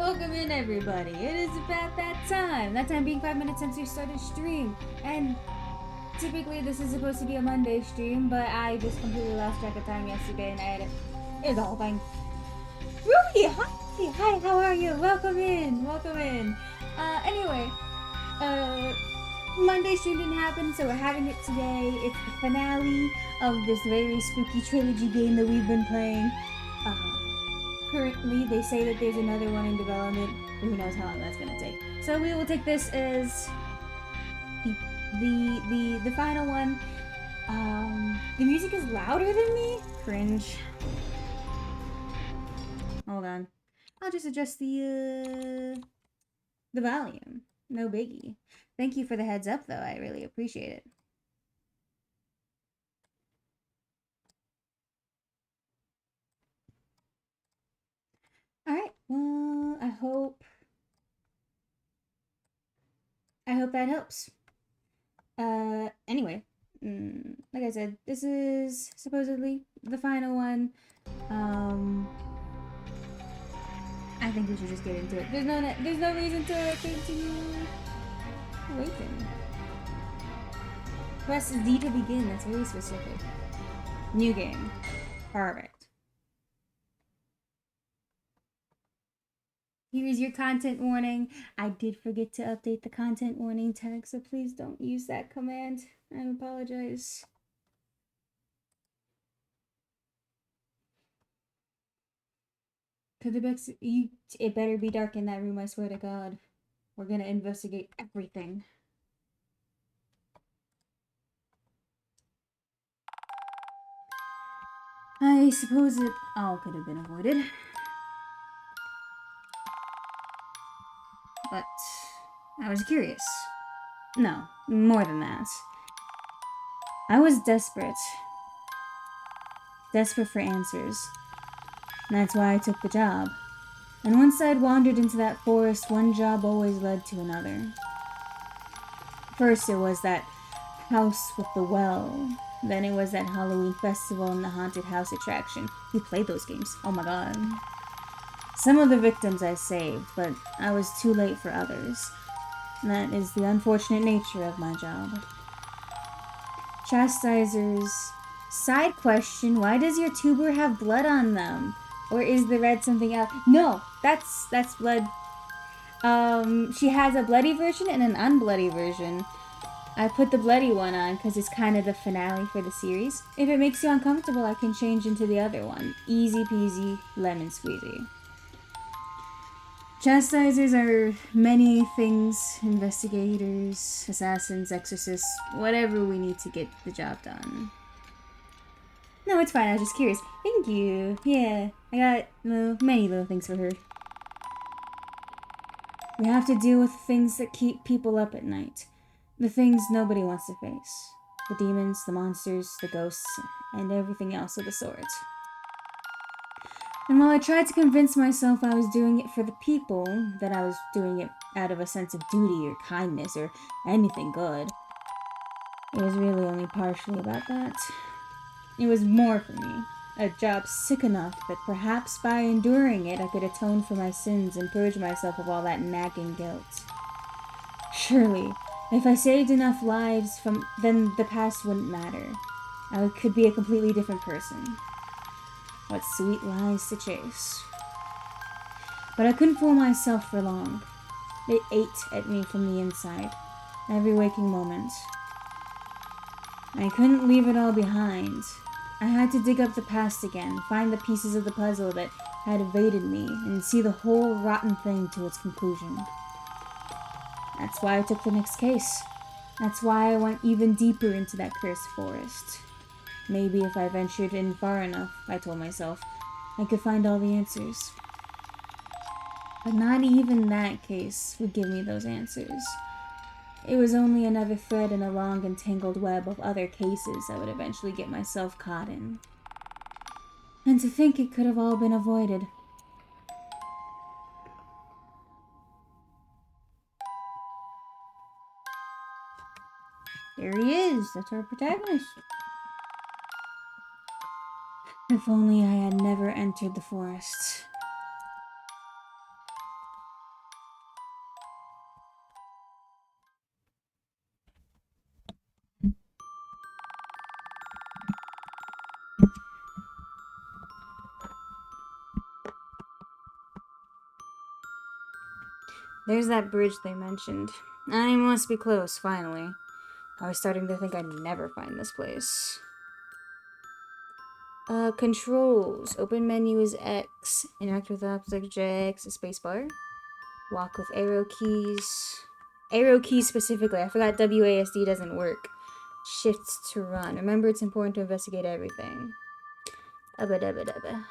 Welcome in, everybody. It is about that time. That time being 5 minutes since we started stream. And typically this is supposed to be a Monday stream, but I just completely lost track of time yesterday and I had it. It's the whole thing. Ruby, hi! Hi, how are you? Welcome in. Welcome in. Anyway, Monday stream didn't happen, so we're having it today. It's the finale of this very spooky trilogy game that we've been playing. Currently, they say that there's another one in development. Who knows how long that's gonna take? So we will take this as the final one. The music is louder than me. Cringe. Hold on. I'll just adjust the volume. No biggie. Thank you for the heads up, though. I really appreciate it. All right. Well, I hope that helps. Anyway, like I said, this is supposedly the final one. I think we should just get into it. There's no reason to continue waiting. Press Z to begin. That's really specific. New game. Perfect. Here is your content warning. I did forget to update the content warning tag, so please don't use that command. I apologize. It better be dark in that room, I swear to God. We're gonna investigate everything. I suppose it all could have been avoided. But I was curious. No, more than that. I was desperate. Desperate for answers. And that's why I took the job. And once I'd wandered into that forest, one job always led to another. First it was that house with the well. Then it was that Halloween festival and the haunted house attraction. We played those games. Oh my god. Some of the victims I saved, but I was too late for others. And that is the unfortunate nature of my job. Chastisers. Side question, why does your tuber have blood on them? Or is the red something else? No, that's blood. She has a bloody version and an unbloody version. I put the bloody one on because it's kind of the finale for the series. If it makes you uncomfortable, I can change into the other one. Easy peasy, lemon squeezy. Chastisers are many things. Investigators, assassins, exorcists, whatever we need to get the job done. No, it's fine. I was just curious. Thank you. Yeah, I got many little things for her. We have to deal with things that keep people up at night. The things nobody wants to face. The demons, the monsters, the ghosts, and everything else of the sort. And while I tried to convince myself I was doing it for the people, that I was doing it out of a sense of duty or kindness or anything good, it was really only partially about that. It was more for me. A job sick enough that perhaps by enduring it I could atone for my sins and purge myself of all that nagging guilt. Surely, if I saved enough lives then the past wouldn't matter. I could be a completely different person. What sweet lies to chase. But I couldn't fool myself for long. It ate at me from the inside, every waking moment. I couldn't leave it all behind. I had to dig up the past again, find the pieces of the puzzle that had evaded me, and see the whole rotten thing to its conclusion. That's why I took the next case. That's why I went even deeper into that cursed forest. Maybe if I ventured in far enough, I told myself, I could find all the answers. But not even that case would give me those answers. It was only another thread in a long and tangled web of other cases I would eventually get myself caught in. And to think it could have all been avoided. There he is. That's our protagonist. If only I had never entered the forest. There's that bridge they mentioned. I must be close, finally. I was starting to think I'd never find this place. Controls. Open menu is X. Interact with objects, spacebar. Walk with arrow keys. Arrow keys specifically. I forgot WASD doesn't work. Shift to run. Remember, it's important to investigate everything. Ubba dubba dubba.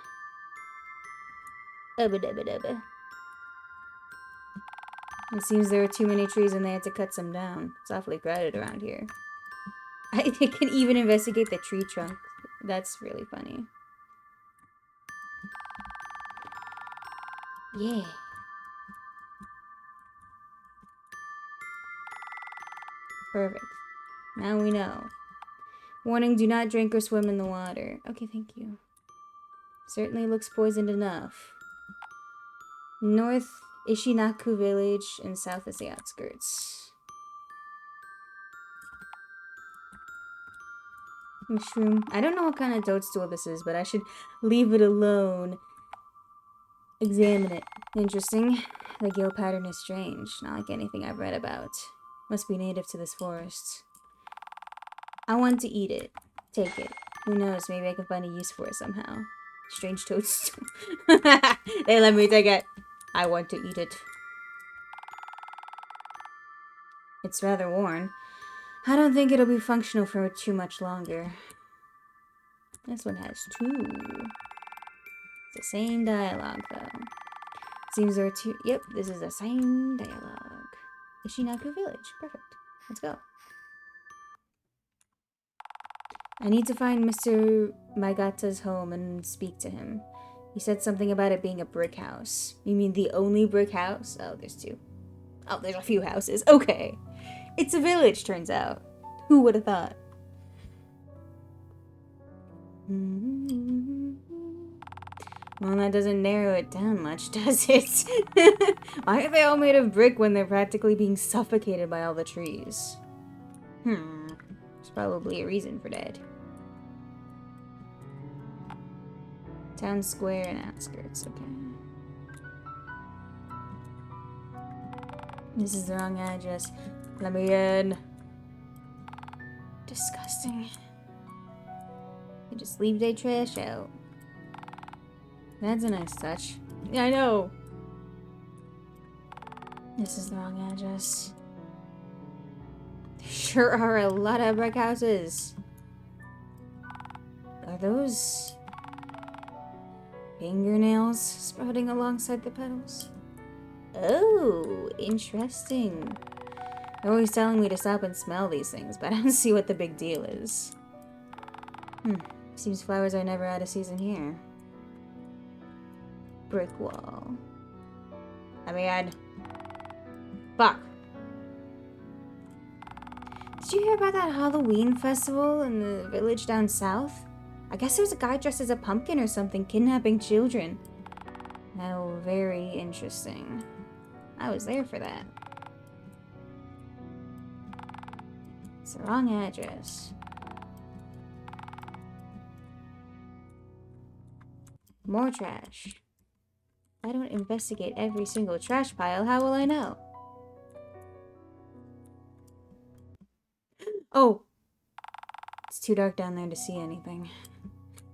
Ubba dubba dubba. It seems there were too many trees and they had to cut some down. It's awfully crowded around here. I can even investigate the tree trunk. That's really funny. Yeah. Perfect. Now we know. Warning, do not drink or swim in the water. Okay, thank you. Certainly looks poisoned enough. North Ishinaku village and south is the outskirts. Mushroom. I don't know what kind of toadstool this is, but I should leave it alone. Examine it. Interesting. The gill pattern is strange, not like anything I've read about. Must be native to this forest. I want to eat it. Take it. Who knows, maybe I can find a use for it somehow. Strange toadstool. They let me take it. I want to eat it. It's rather worn. I don't think it'll be functional for too much longer. This one has two. It's the same dialogue, though. Seems there are two. Yep, this is the same dialogue. Ishinaku village. Perfect. Let's go. I need to find Mr. Maigata's home and speak to him. He said something about it being a brick house. You mean the only brick house? Oh, there's two. Oh, there's a few houses. Okay. It's a village, turns out. Who would have thought? Well, that doesn't narrow it down much, does it? Why are they all made of brick when they're practically being suffocated by all the trees? There's probably a reason for that. Town square and outskirts, okay. This is the wrong address. Let me in. Disgusting. You just leave their trash out. That's a nice touch. Yeah, I know. This is the wrong address. There sure are a lot of brick houses. Are those fingernails sprouting alongside the petals? Oh, interesting. They're always telling me to stop and smell these things, but I don't see what the big deal is. Seems flowers are never out of season here. Brick wall. I mean, fuck. Did you hear about that Halloween festival in the village down south? I guess there was a guy dressed as a pumpkin or something kidnapping children. Oh, very interesting. I was there for that. It's the wrong address. More trash. I don't investigate every single trash pile. How will I know? Oh! It's too dark down there to see anything.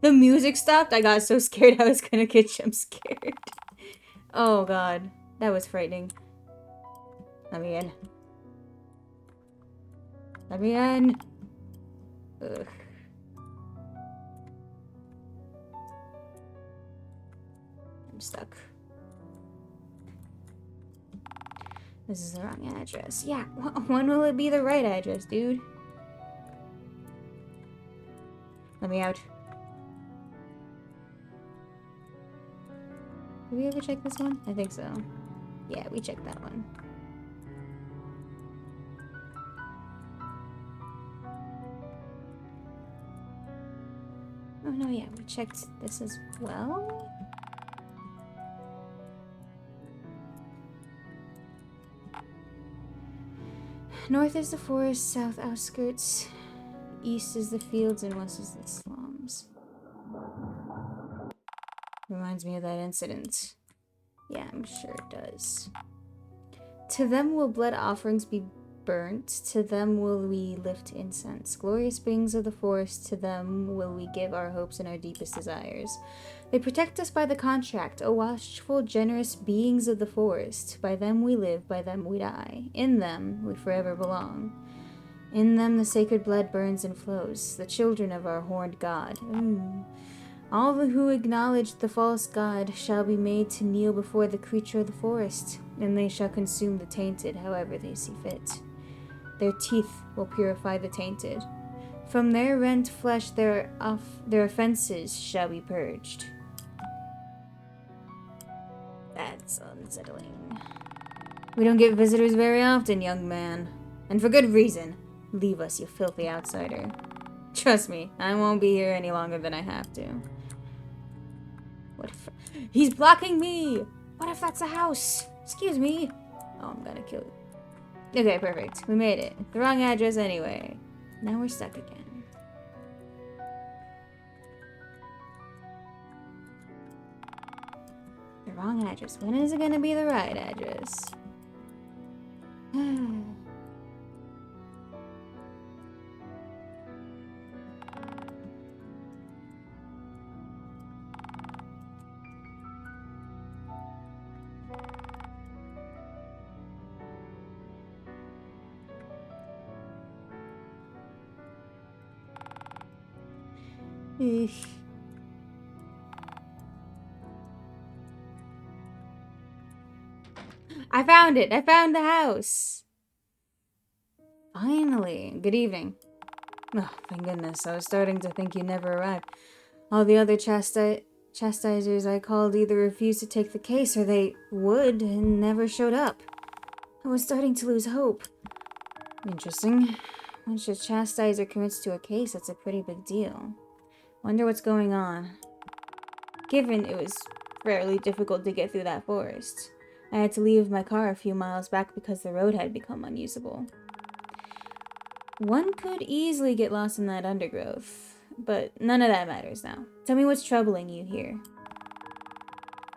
The music stopped. I got so scared I was gonna get jump scared. Oh god. That was frightening. Let me in. Let me in. Ugh. I'm stuck. This is the wrong address. Yeah, when will it be the right address, dude? Let me out. Did we ever check this one? I think so. Yeah, we checked that one. Oh no, yeah, we checked this as well. North is the forest, south outskirts, east is the fields, and west is the slums. Reminds me of that incident. Yeah, I'm sure it does. To them will blood offerings be burnt, to them will we lift incense. Glorious beings of the forest, to them will we give our hopes and our deepest desires. They protect us by the contract, O watchful, generous beings of the forest. By them we live, by them we die. In them we forever belong. In them the sacred blood burns and flows, the children of our horned god. All who acknowledge the false god shall be made to kneel before the creature of the forest, and they shall consume the tainted however they see fit. Their teeth will purify the tainted. From their rent flesh their offenses shall be purged. That's unsettling. We don't get visitors very often, young man. And for good reason. Leave us, you filthy outsider. Trust me, I won't be here any longer than I have to. What if... He's blocking me! What if that's a house? Excuse me. Oh, I'm gonna kill you. Okay, perfect. We made it. The wrong address anyway. Now we're stuck again. The wrong address. When is it gonna be the right address? I found it! I found the house! Finally. Good evening. Oh, thank goodness. I was starting to think you never arrived. All the other chastisers I called either refused to take the case or they would and never showed up. I was starting to lose hope. Interesting. Once a chastiser commits to a case, that's a pretty big deal. Wonder what's going on. Given it was fairly difficult to get through that forest, I had to leave my car a few miles back because the road had become unusable. One could easily get lost in that undergrowth, but none of that matters now. Tell me what's troubling you here.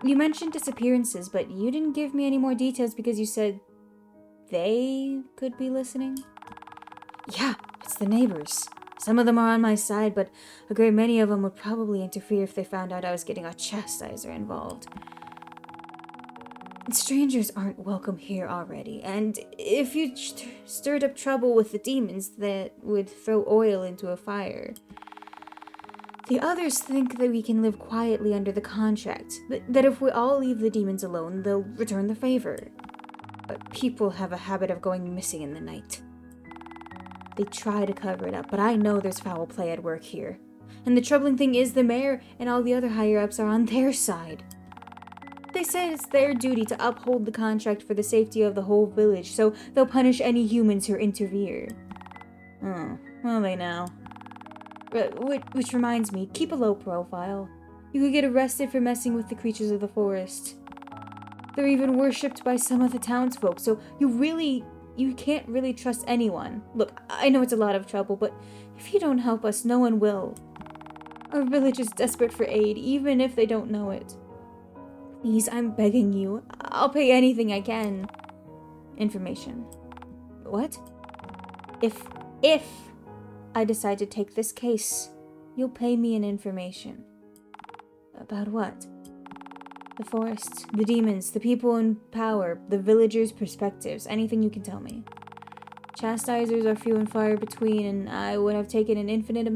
You mentioned disappearances, but you didn't give me any more details because you said they could be listening? Yeah, it's the neighbors. Some of them are on my side, but a great many of them would probably interfere if they found out I was getting a chastiser involved. Strangers aren't welcome here already, and if you stirred up trouble with the demons, that would throw oil into a fire. The others think that we can live quietly under the contract, that if we all leave the demons alone, they'll return the favor. But people have a habit of going missing in the night. They try to cover it up, but I know there's foul play at work here. And the troubling thing is the mayor and all the other higher-ups are on their side. They say it's their duty to uphold the contract for the safety of the whole village, so they'll punish any humans who interfere. Oh, well they know. Which reminds me, keep a low profile. You could get arrested for messing with the creatures of the forest. They're even worshipped by some of the townsfolk, so you can't really trust anyone. Look, I know it's a lot of trouble, but if you don't help us, no one will. Our village is desperate for aid, even if they don't know it. Please, I'm begging you. I'll pay anything I can. Information. What? If I decide to take this case, you'll pay me an information. About what? The forest, the demons, the people in power, the villagers' perspectives, anything you can tell me. Chastisers are few and far between, and I would have taken an infinite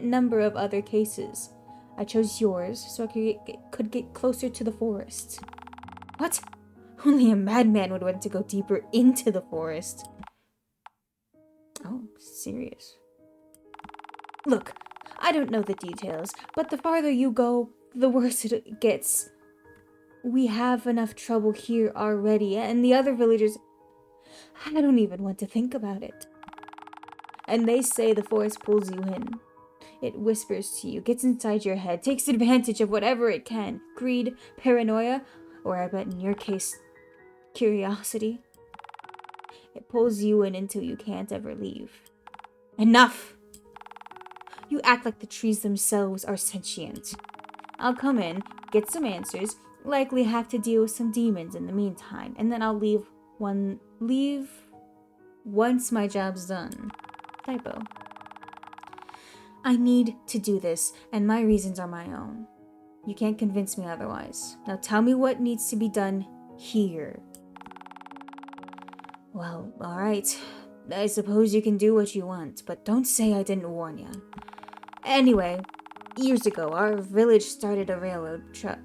number of other cases. I chose yours so I could get closer to the forest. What? Only a madman would want to go deeper into the forest. Oh, serious. Look, I don't know the details, but the farther you go, the worse it gets. We have enough trouble here already, and the other villagers... I don't even want to think about it. And they say the forest pulls you in. It whispers to you, gets inside your head, takes advantage of whatever it can. Greed, paranoia, or I bet in your case, curiosity. It pulls you in until you can't ever leave. Enough! You act like the trees themselves are sentient. I'll come in, get some answers, likely have to deal with some demons in the meantime, and then I'll leave once my job's done. Typo. I need to do this, and my reasons are my own. You can't convince me otherwise. Now tell me what needs to be done here. Well, alright. I suppose you can do what you want, but don't say I didn't warn you. Anyway, years ago, our village started a railroad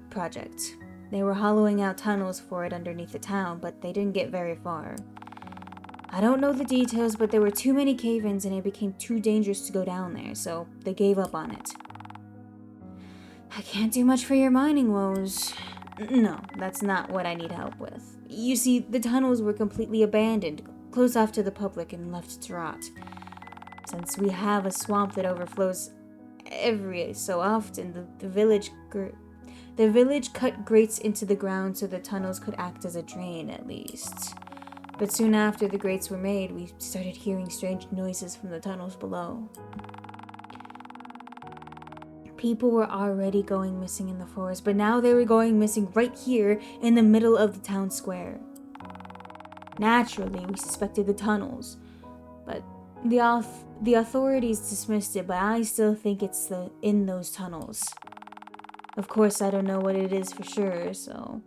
project. They were hollowing out tunnels for it underneath the town, but they didn't get very far. I don't know the details, but there were too many cave-ins and it became too dangerous to go down there, so they gave up on it. I can't do much for your mining woes. No, that's not what I need help with. You see, the tunnels were completely abandoned, closed off to the public and left to rot. Since we have a swamp that overflows every so often, the village cut grates into the ground so the tunnels could act as a drain at least. But soon after the grates were made, we started hearing strange noises from the tunnels below. People were already going missing in the forest, but now they were going missing right here in the middle of the town square. Naturally, we suspected the tunnels, but the authorities dismissed it, but I still think it's in those tunnels. Of course, I don't know what it is for sure, so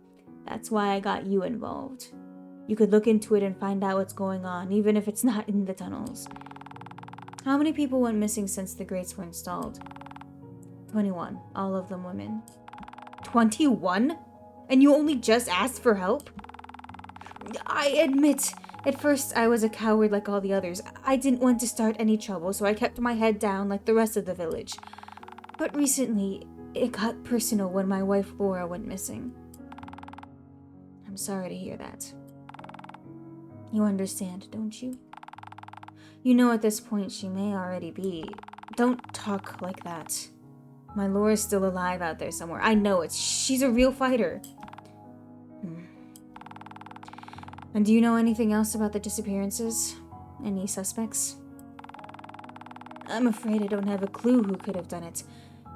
that's why I got you involved. You could look into it and find out what's going on, even if it's not in the tunnels. How many people went missing since the grates were installed? 21, all of them women. 21? And you only just asked for help? I admit, at first I was a coward like all the others. I didn't want to start any trouble, so I kept my head down like the rest of the village. But recently, it got personal when my wife Laura went missing. I'm sorry to hear that. You understand, don't you? You know at this point she may already be. Don't talk like that. My Laura's still alive out there somewhere. I know it. She's a real fighter. And do you know anything else about the disappearances? Any suspects? I'm afraid I don't have a clue who could have done it.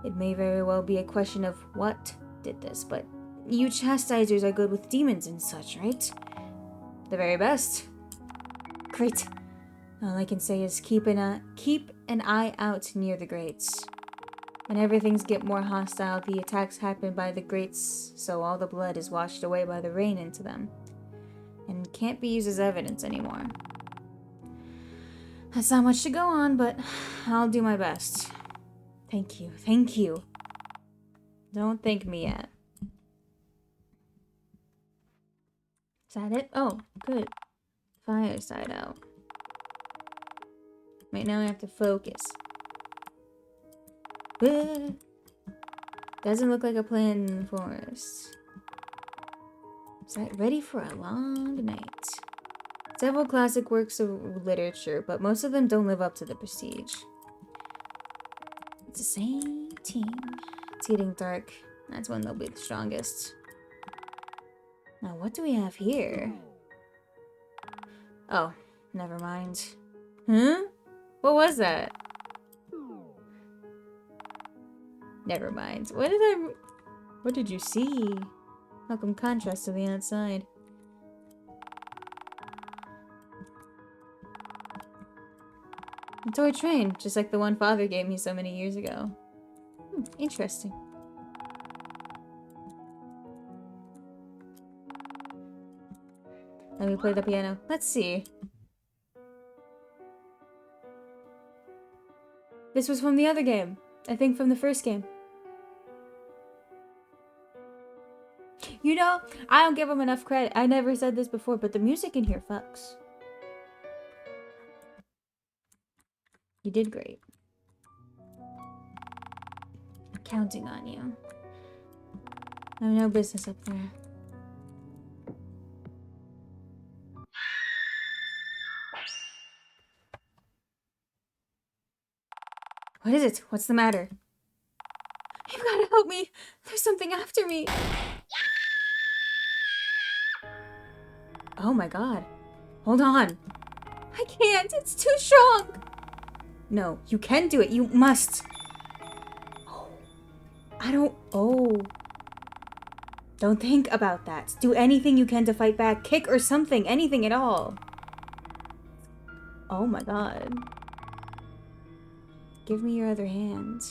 It may very well be a question of what did this, but you chastisers are good with demons and such, right? The very best. Great. All I can say is keep an eye out near the grates. When everything's get more hostile, the attacks happen by the grates, so all the blood is washed away by the rain into them, and can't be used as evidence anymore. That's not much to go on, but I'll do my best. Thank you, thank you. Don't thank me yet. Is that it? Oh, good. Fireside out. Wait, now I have to focus. Doesn't look like a plan in the forest. Is that ready for a long night? Several classic works of literature, but most of them don't live up to the prestige. It's the same team. It's getting dark. That's when they'll be the strongest. Now, what do we have here? Oh, never mind. Huh? What was that? Never mind. What did you see? Welcome contrast to the outside. A toy train, just like the one Father gave me so many years ago. Interesting. Let me play the piano. Let's see. This was from the other game. I think from the first game. You know, I don't give them enough credit. I never said this before, but the music in here fucks. You did great. I'm counting on you. I have no business up there. What is it? What's the matter? You've got to help me. There's something after me. Oh my god. Hold on. I can't. It's too strong. No, you can do it. You must. Oh. I don't... Oh. Don't think about that. Do anything you can to fight back. Kick or something. Anything at all. Oh my god. Give me your other hand.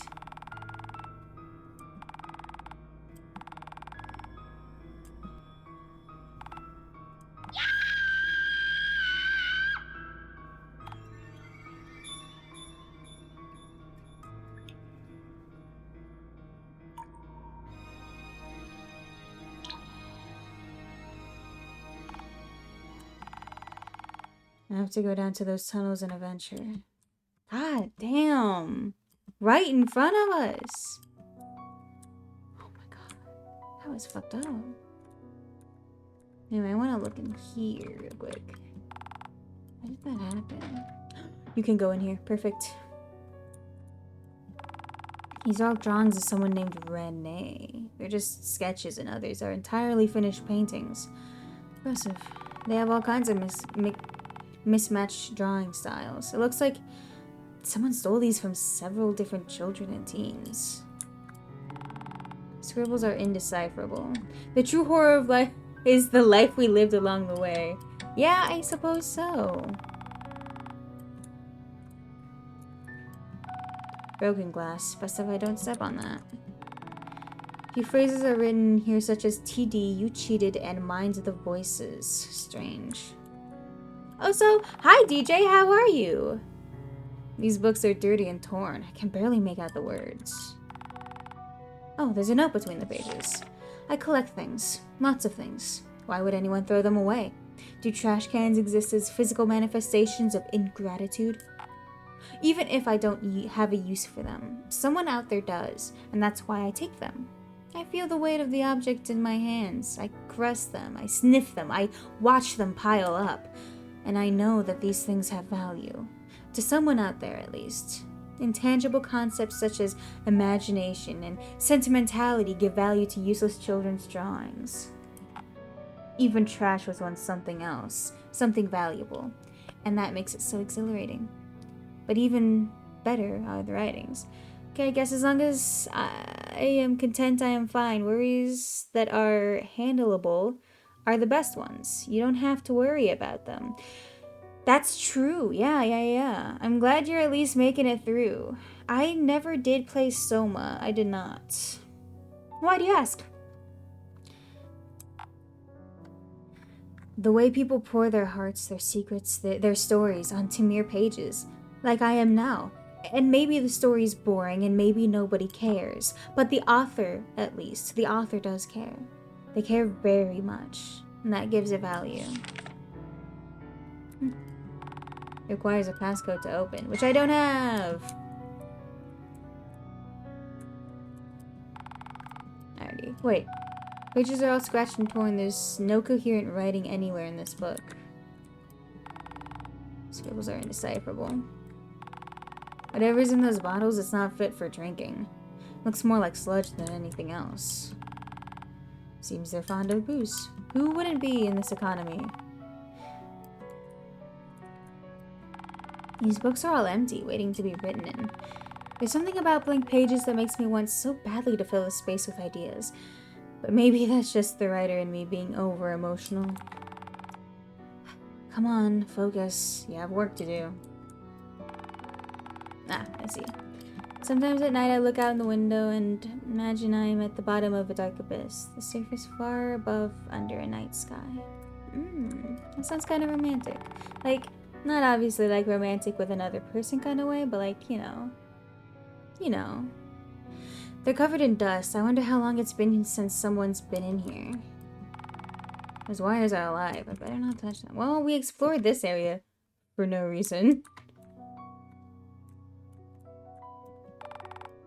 I have to go down to those tunnels and adventure. God damn. Right in front of us. Oh my god. That was fucked up. Anyway, I want to look in here real quick. How did that happen? You can go in here. Perfect. These are drawings of someone named Renee. They're just sketches and others are entirely finished paintings. Impressive. They have all kinds of mismatched drawing styles. It looks like someone stole these from several different children and teens. Scribbles are indecipherable. The true horror of life is the life we lived along the way. Yeah, I suppose so. Broken glass. Best if I don't step on that. A few phrases are written here such as TD, you cheated, and mind the voices. Strange. Oh, so, hi DJ, how are you? These books are dirty and torn. I can barely make out the words. Oh, there's a note between the pages. I collect things. Lots of things. Why would anyone throw them away? Do trash cans exist as physical manifestations of ingratitude? Even if I don't have a use for them, someone out there does, and that's why I take them. I feel the weight of the object in my hands. I caress them, I sniff them, I watch them pile up, and I know that these things have value. To someone out there, at least. Intangible concepts such as imagination and sentimentality give value to useless children's drawings. Even trash was once something else, something valuable, and that makes it so exhilarating. But even better are the writings. Okay, I guess as long as I am content, I am fine. Worries that are handleable are the best ones. You don't have to worry about them. That's true. Yeah. I'm glad you're at least making it through. I never did play Soma. I did not. Why do you ask? The way people pour their hearts, their secrets, their stories onto mere pages. Like I am now. And maybe the story's boring and maybe nobody cares. But the author, at least, the author does care. They care very much. And that gives it value. It requires a passcode to open, which I don't have. Alrighty. Wait. Pages are all scratched and torn. There's no coherent writing anywhere in this book. Scribbles are indecipherable. Whatever's in those bottles, it's not fit for drinking. Looks more like sludge than anything else. Seems they're fond of booze. Who wouldn't be in this economy? These books are all empty, waiting to be written in. There's something about blank pages that makes me want so badly to fill a space with ideas. But maybe that's just the writer in me being over-emotional. Come on, focus. You have work to do. Ah, I see. Sometimes at night I look out in the window and imagine I am at the bottom of a dark abyss, the surface far above under a night sky. That sounds kind of romantic. Like, not obviously like romantic with another person kind of way, but like, you know. They're covered in dust. I wonder how long it's been since someone's been in here. Those wires are alive. I better not touch them. Well, we explored this area for no reason.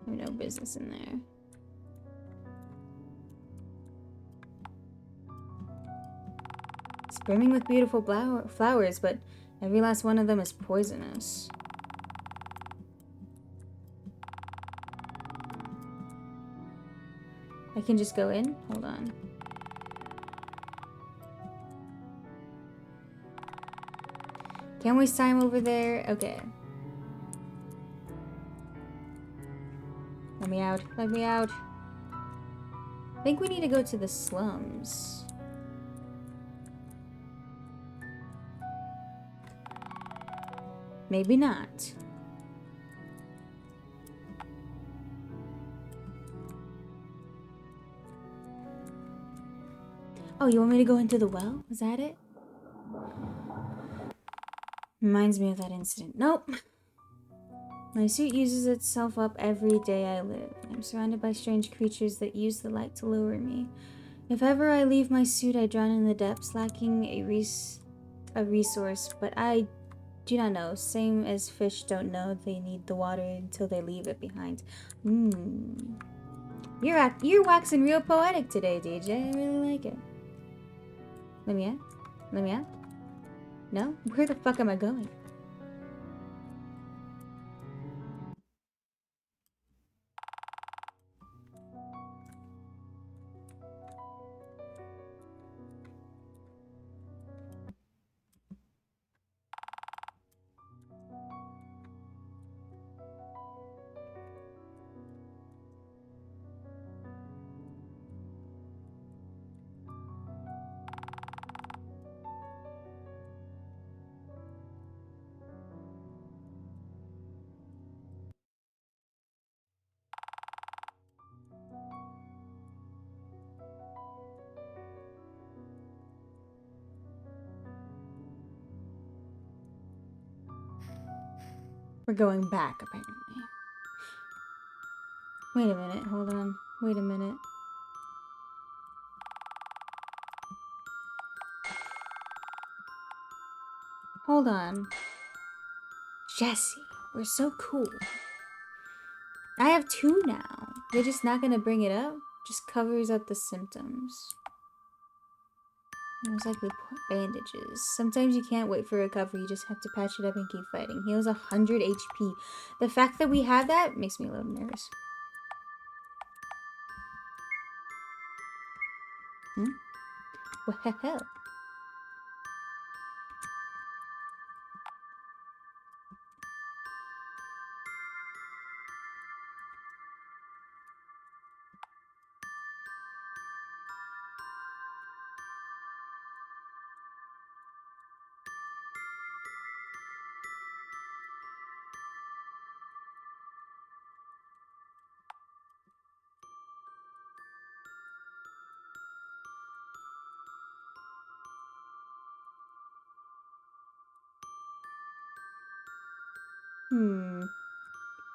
I have no business in there. It's brimming with beautiful flowers, but every last one of them is poisonous. I can just go in? Hold on. Can't waste time over there. Okay. Let me out. Let me out. I think we need to go to the slums. Maybe not. Oh, you want me to go into the well? Is that it? Reminds me of that incident. Nope. My suit uses itself up every day I live. I'm surrounded by strange creatures that use the light to lure me. If ever I leave my suit, I drown in the depths, lacking a resource, but I do not know. Same as fish don't know they need the water until they leave it behind. You're waxing real poetic today, DJ. I really like it. Let me out? Let me out? No? Where the fuck am I going? We're going back, apparently. Wait a minute, hold on. Wait a minute. Hold on. Jesse, we're so cool. I have 2 now. You're just not gonna bring it up? Just covers up the symptoms. Most likely bandages. Sometimes you can't wait for recovery, you just have to patch it up and keep fighting. Heals 100 HP. The fact that we have that makes me a little nervous. What the hell?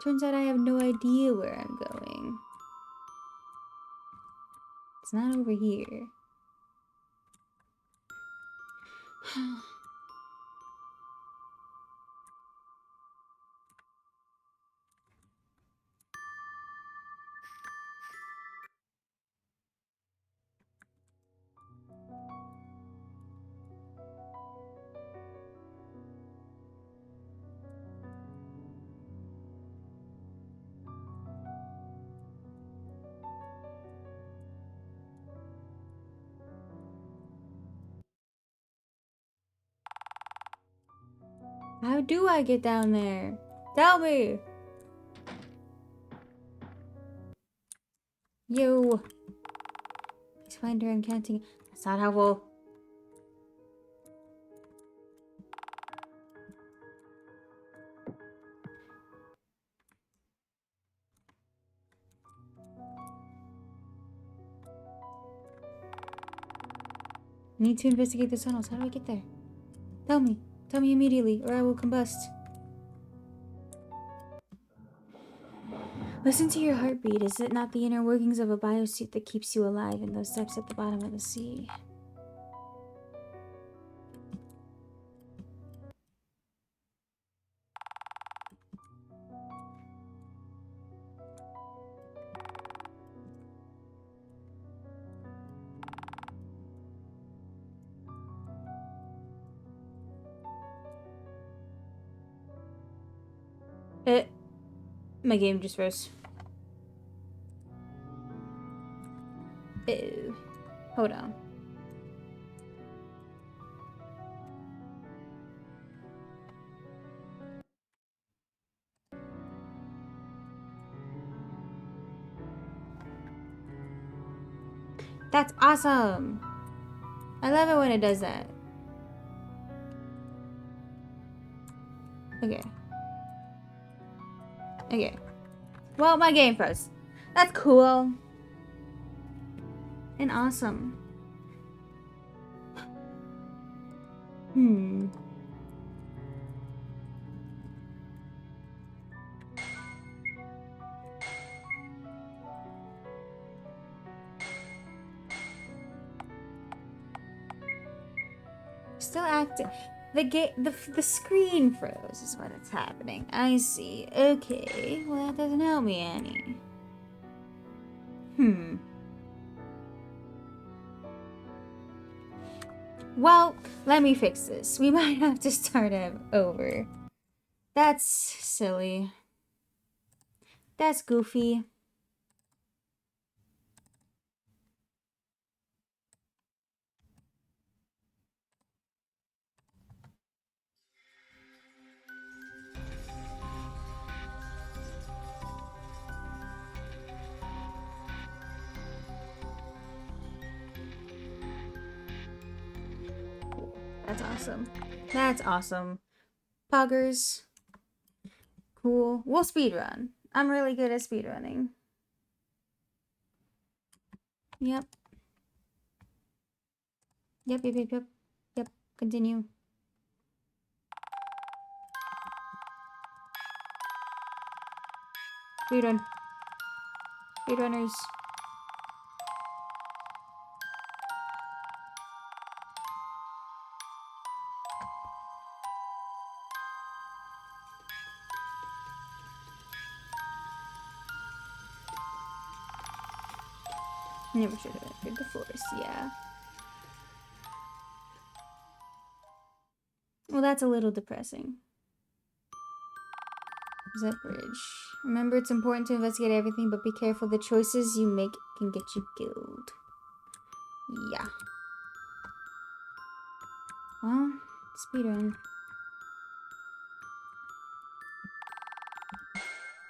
Turns out I have no idea where I'm going. It's not over here. How do I get down there? Tell me! Yo! Please find her and counting. That's not helpful. I need to investigate the tunnels. How do I get there? Tell me. Tell me immediately, or I will combust. Listen to your heartbeat. Is it not the inner workings of a biosuit that keeps you alive in those depths at the bottom of the sea? My game just froze. Ew. Hold on. That's awesome. I love it when it does that. Okay. Okay. Well, my game froze. That's cool. And awesome. Still active. The screen froze is what it's happening. I see. Okay. Well, that doesn't help me any. Well, let me fix this. We might have to start over. That's silly. That's goofy. That's awesome. That's awesome. Poggers. Cool. We'll speedrun. I'm really good at speedrunning. Yep. Yep. Continue. Speedrun. Speedrunners. Never should have entered the forest, yeah. Well, that's a little depressing. That bridge. Remember, it's important to investigate everything, but be careful. The choices you make can get you killed. Yeah. Well, speedrun.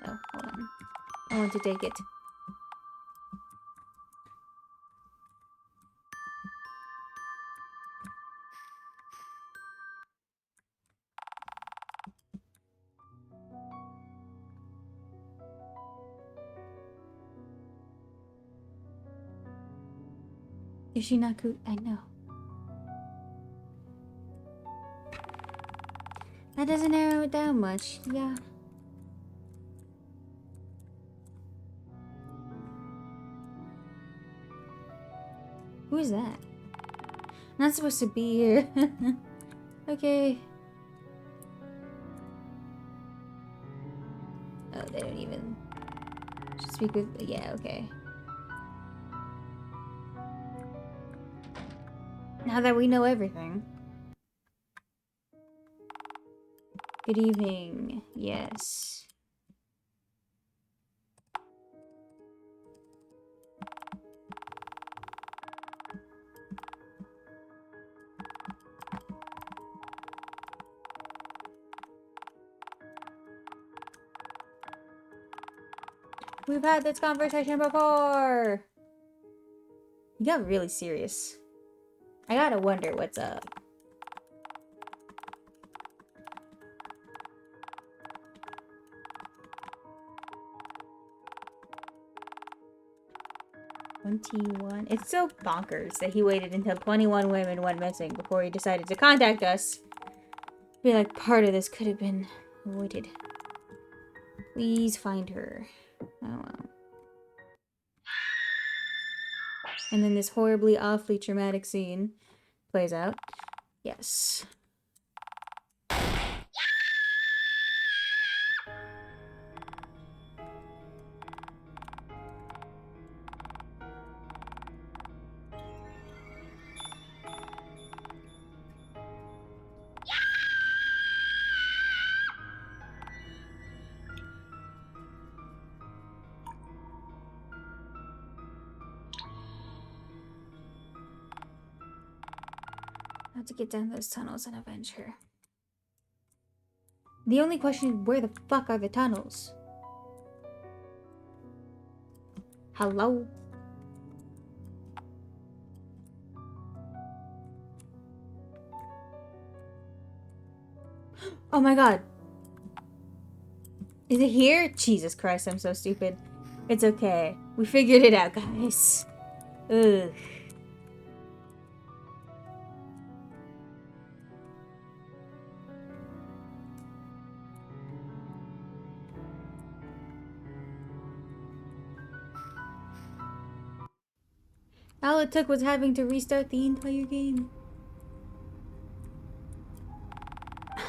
Oh, hold on. I want to take it. Yoshinaku, I know. That doesn't narrow it down much. Yeah. Who is that? Not supposed to be here. Okay. Oh, they don't even speak with. Yeah, okay. Now that we know everything. Good evening. Yes. We've had this conversation before. You got really serious. I gotta wonder what's up. It's so bonkers that he waited until 21 women went missing before he decided to contact us. I feel like part of this could have been avoided. Please find her. Oh well. And then this horribly, awfully traumatic scene plays out. Yes. How to get down those tunnels and avenge her. The only question is, where the fuck are the tunnels? Hello? Oh my god. Is it here? Jesus Christ, I'm so stupid. It's okay. We figured it out, guys. Ugh. All it took was having to restart the entire game.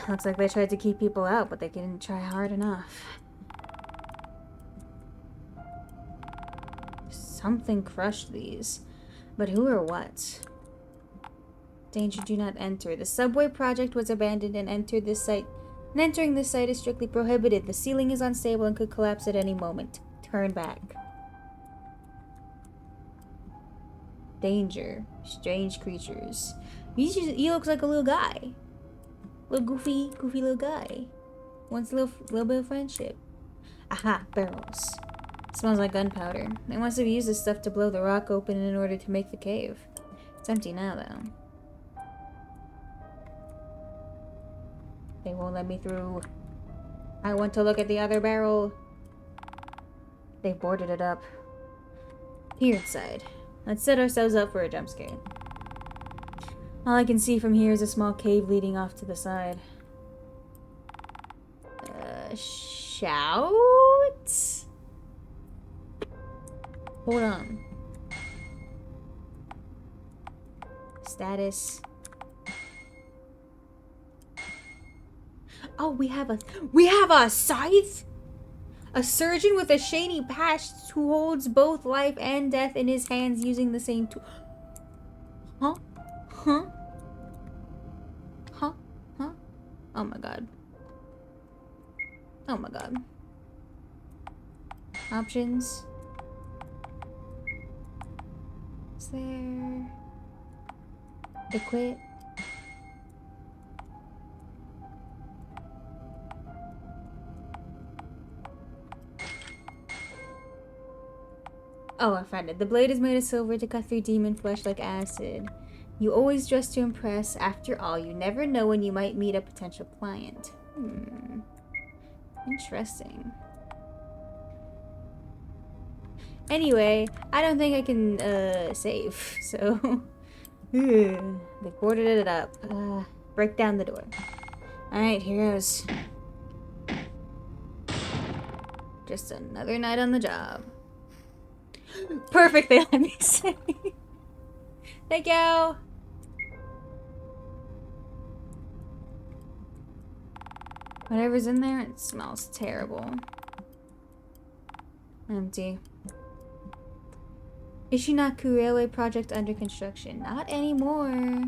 Looks like they tried to keep people out, but they didn't try hard enough. Something crushed these. But who or what? Danger, do not enter. The subway project was abandoned and entering this site is strictly prohibited. The ceiling is unstable and could collapse at any moment. Turn back. Danger. Strange creatures. He looks like a little guy. Little goofy little guy. Wants a little bit of friendship. Aha, barrels. Smells like gunpowder. They must have used this stuff to blow the rock open in order to make the cave. It's empty now, though. They won't let me through. I want to look at the other barrel. They boarded it up. Here inside. Let's set ourselves up for a jump scare. All I can see from here is a small cave leading off to the side. Shout? Hold on. Status. Oh, we have a scythe? A surgeon with a shady past who holds both life and death in his hands using the same tool. Huh? Huh? Huh? Huh? Oh my god. Oh my god. Options. Is there... Equip. Oh, I found it. The blade is made of silver to cut through demon flesh like acid. You always dress to impress. After all, you never know when you might meet a potential client. Interesting. Anyway, I don't think I can, save, so... They boarded it up. Break down the door. Alright, here goes. Just another night on the job. Perfect, they let me say. Thank you. Whatever's in there, it smells terrible. Empty. Ishinaku Railway Project under construction. Not anymore.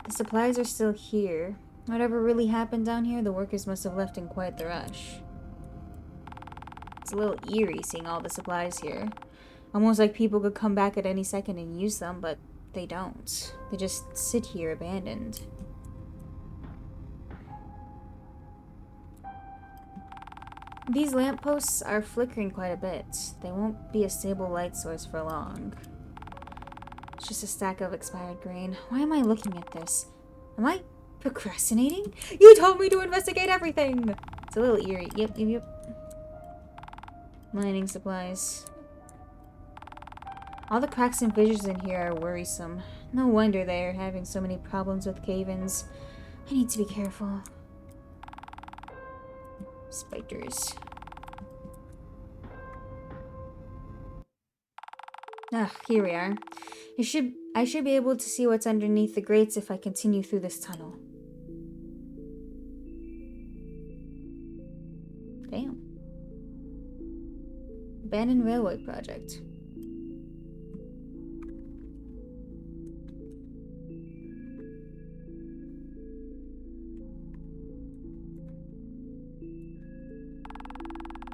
The supplies are still here. Whatever really happened down here, the workers must have left in quite the rush. It's a little eerie seeing all the supplies here. Almost like people could come back at any second and use them, but they don't. They just sit here abandoned. These lampposts are flickering quite a bit. They won't be a stable light source for long. It's just a stack of expired grain. Why am I looking at this? Am I procrastinating? You told me to investigate everything! It's a little eerie. Yep. Mining supplies. All the cracks and fissures in here are worrisome. No wonder they are having so many problems with cave-ins. I need to be careful. Spiders. Here we are. I should be able to see what's underneath the grates if I continue through this tunnel. Damn. Abandoned railway project.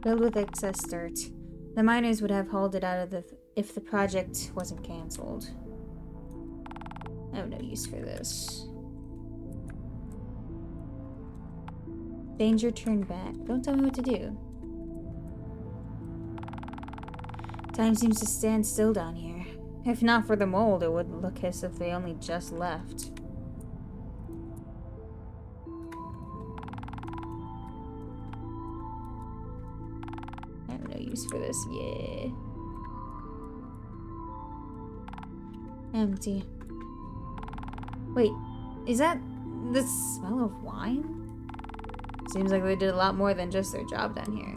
Filled with excess dirt. The miners would have hauled it out of if the project wasn't cancelled. I have no use for this. Danger, turn back. Don't tell me what to do. Time seems to stand still down here. If not for the mold, it would look as if they only just left. use for this. Yeah. Empty. Wait, is that the smell of wine? Seems like they did a lot more than just their job down here.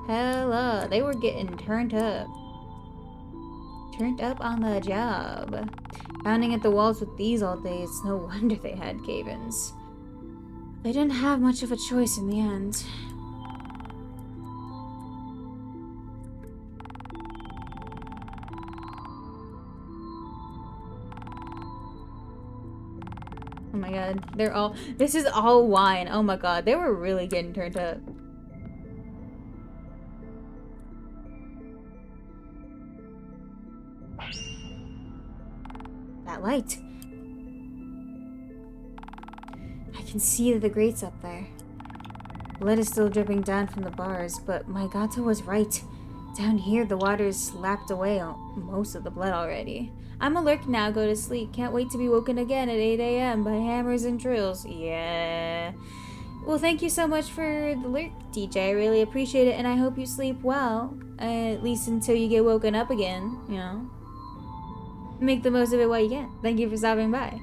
Hella, they were getting turned up. Turned up on the job. Pounding at the walls with these all day, it's no wonder they had cave-ins. They didn't have much of a choice in the end. Oh my god, they're all- this is all wine. Oh my god, they were really getting turned up. That light. I can see the grates up there. Blood is still dripping down from the bars, but my gato was right. Down here, the water's lapped away most of the blood already. I'm alert now, go to sleep. Can't wait to be woken again at 8 a.m. by hammers and drills. Yeah. Well, thank you so much for the alert, DJ. I really appreciate it, and I hope you sleep well. At least until you get woken up again, you know. Make the most of it while you can. Thank you for stopping by.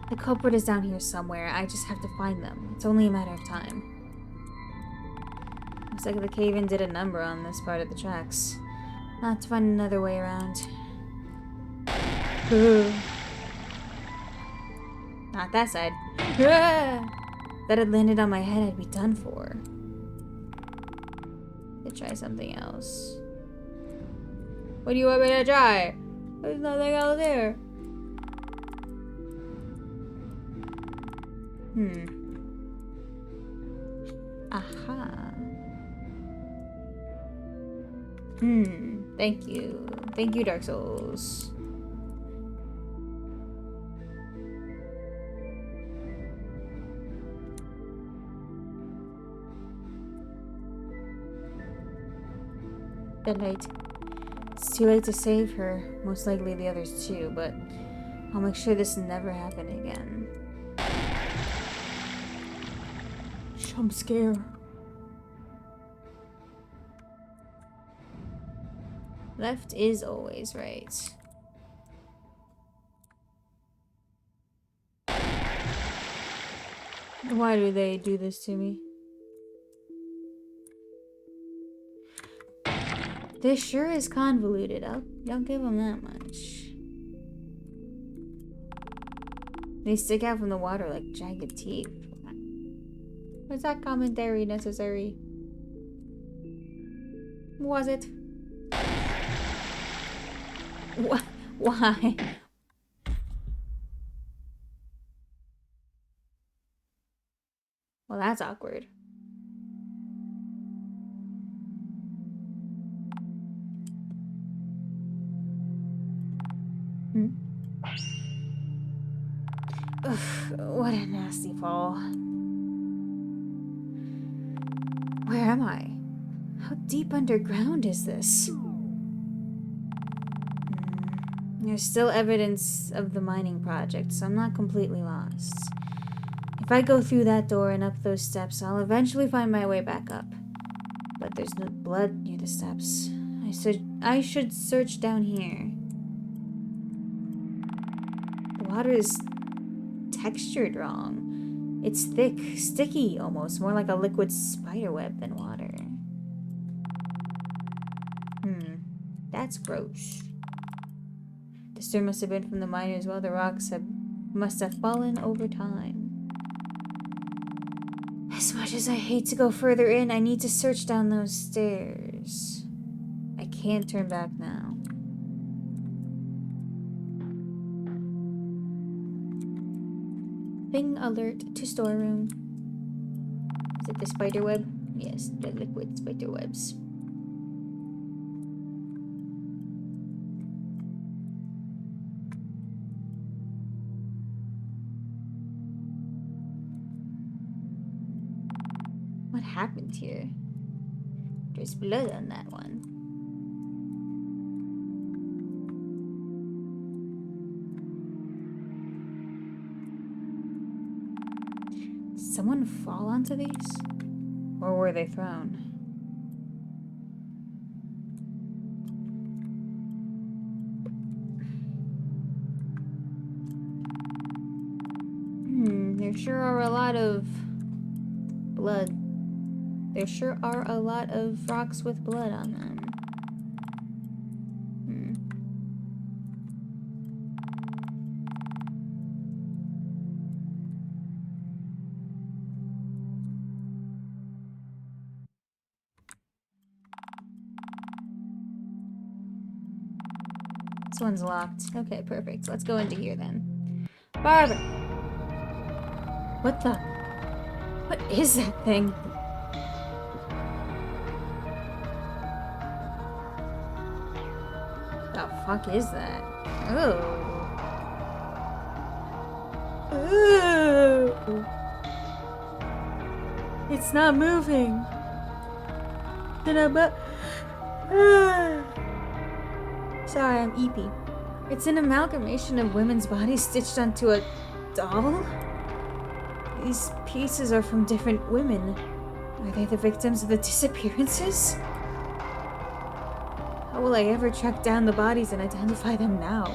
The culprit is down here somewhere. I just have to find them. It's only a matter of time. Looks like the cave-in did a number on this part of the tracks. I'll have to find another way around. Not that side. If that had landed on my head, I'd be done for. Could try something else. What do you want me to try? There's nothing out there. Aha. Thank you. Thank you, Dark Souls. Good night. It's too late to save her. Most likely the others too, but I'll make sure this never happen again. Jump scare. Left is always right. Why do they do this to me? This sure is convoluted. I'll give them that much. They stick out from the water like jagged teeth. Was that commentary necessary? Was it? What? Why? Well, that's awkward. Ugh, what a nasty fall. Where am I? How deep underground is this? There's still evidence of the mining project, so I'm not completely lost. If I go through that door and up those steps, I'll eventually find my way back up. But there's no blood near the steps. I should search down here. The water is textured wrong. It's thick, sticky almost, more like a liquid spiderweb than water. That's gross. This dirt must have been from the miners while the rocks must have fallen over time. As much as I hate to go further in, I need to search down those stairs. I can't turn back now. Ping alert to storeroom. Is it the spider web? Yes, the liquid spider webs. What happened here? There's blood on that one. someone fall onto these? Or were they thrown? There sure are a lot of blood. There sure are a lot of rocks with blood on them. This one's locked. Okay, perfect. Let's go into here then. Barbara! What the? What is that thing? The fuck is that? Oh. Ooh. It's not moving. Sorry, I'm eepy. It's an amalgamation of women's bodies stitched onto a doll? These pieces are from different women. Are they the victims of the disappearances? How will I ever track down the bodies and identify them now?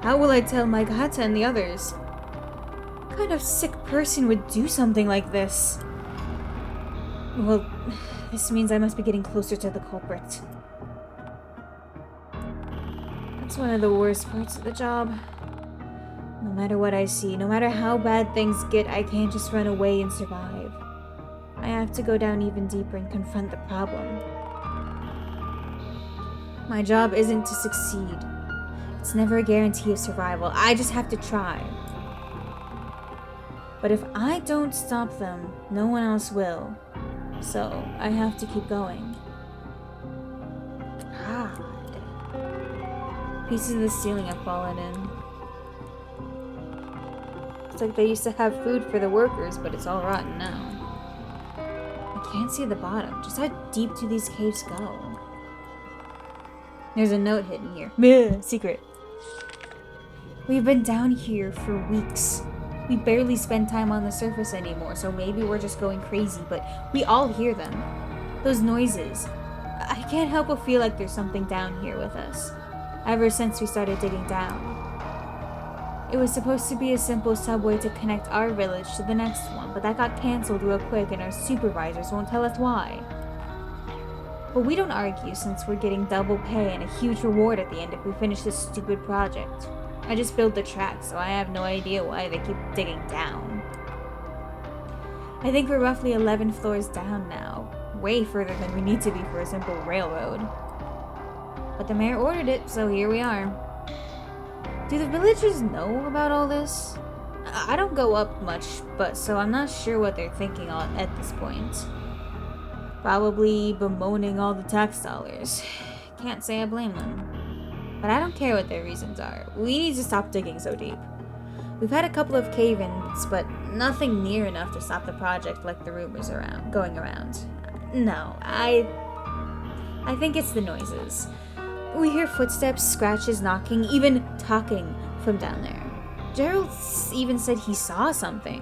How will I tell Maigata and the others? What kind of sick person would do something like this? Well, this means I must be getting closer to the culprit. That's one of the worst parts of the job. No matter what I see, no matter how bad things get, I can't just run away and survive. I have to go down even deeper and confront the problem. My job isn't to succeed. It's never a guarantee of survival. I just have to try. But if I don't stop them, no one else will. So, I have to keep going. God. Pieces of the ceiling have fallen in. It's like they used to have food for the workers, but it's all rotten now. I can't see the bottom. Just how deep do these caves go? There's a note hidden here. Meh, secret. We've been down here for weeks. We barely spend time on the surface anymore, so maybe we're just going crazy, but we all hear them. Those noises. I can't help but feel like there's something down here with us. Ever since we started digging down. It was supposed to be a simple subway to connect our village to the next one, but that got cancelled real quick and our supervisors won't tell us why. But we don't argue since we're getting double pay and a huge reward at the end if we finish this stupid project. I just built the track, so I have no idea why they keep digging down. I think we're roughly 11 floors down now. Way further than we need to be for a simple railroad. But the mayor ordered it, so here we are. Do the villagers know about all this? I don't go up much, so I'm not sure what they're thinking at this point. Probably bemoaning all the tax dollars. Can't say I blame them. But I don't care what their reasons are. We need to stop digging so deep. We've had a couple of cave-ins, but nothing near enough to stop the project like the rumors going around. No, I think it's the noises. We hear footsteps, scratches, knocking, even talking from down there. Gerald even said he saw something.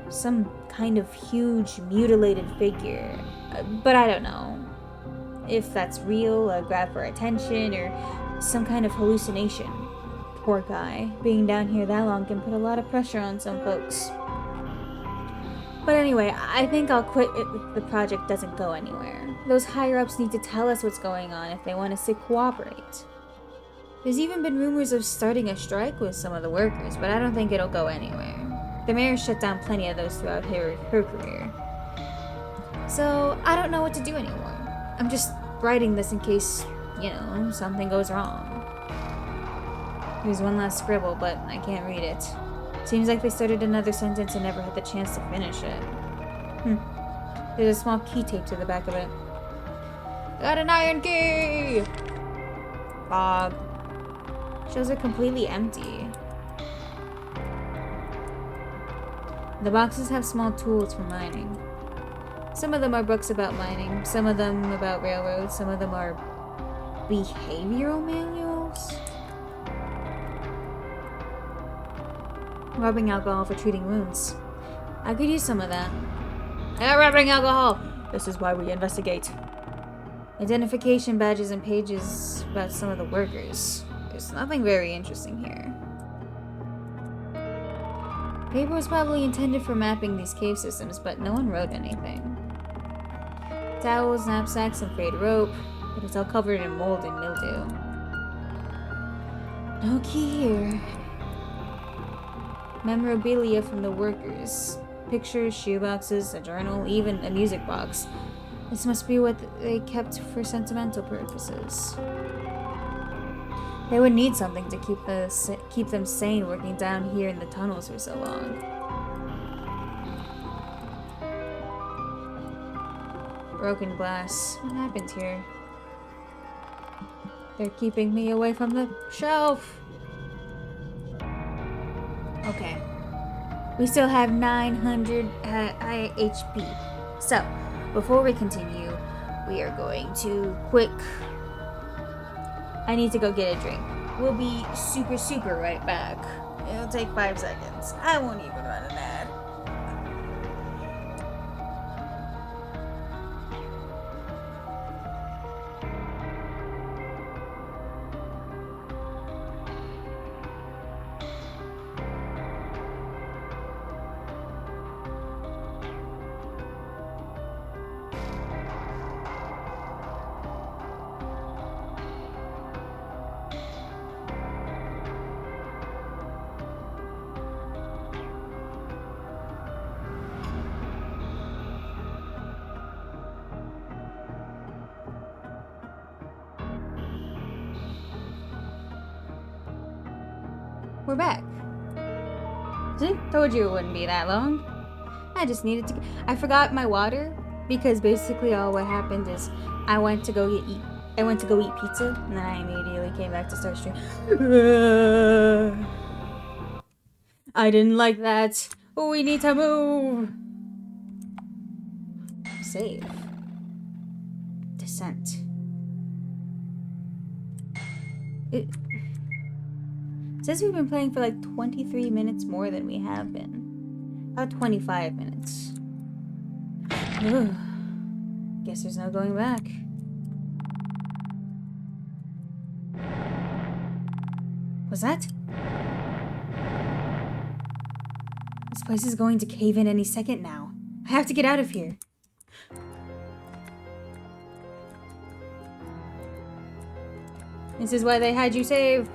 Some kind of huge, mutilated figure. But I don't know if that's real, a grab for attention, or some kind of hallucination. Poor guy. Being down here that long can put a lot of pressure on some folks. But anyway, I think I'll quit if the project doesn't go anywhere. Those higher-ups need to tell us what's going on if they want us to cooperate. There's even been rumors of starting a strike with some of the workers, but I don't think it'll go anywhere. The mayor shut down plenty of those throughout her career. So, I don't know what to do anymore. I'm just writing this in case, something goes wrong. Here's one last scribble, but I can't read it. Seems like they started another sentence and never had the chance to finish it. There's a small key taped to the back of it. Got an iron key! Bob. Shelves are completely empty. The boxes have small tools for mining. Some of them are books about mining, some of them about railroads, some of them are behavioral manuals? Rubbing alcohol for treating wounds. I could use some of that. Rubbing alcohol! This is why we investigate. Identification badges and pages about some of the workers. There's nothing very interesting here. Paper was probably intended for mapping these cave systems, but no one wrote anything. Towels, knapsacks, and frayed rope, but it's all covered in mold and mildew. No key here. Memorabilia from the workers. Pictures, shoeboxes, a journal, even a music box. This must be what they kept for sentimental purposes. They would need something to keep them sane working down here in the tunnels for so long. Broken glass. What happened here? They're keeping me away from the shelf. Okay. We still have 900 HP. So, before we continue, we are going to I need to go get a drink. We'll be super right back. It'll take 5 seconds. I won't even run an ad. We're back. See? Told you it wouldn't be that long. I just needed to... I forgot my water because basically all what happened is I went to go eat pizza and then I immediately came back to start streaming. I didn't like that. We need to move. Save. Descent. It says we've been playing for like 23 minutes more than we have been. About 25 minutes. Ugh. Guess there's no going back. Was that? This place is going to cave in any second now. I have to get out of here. This is why they had you save.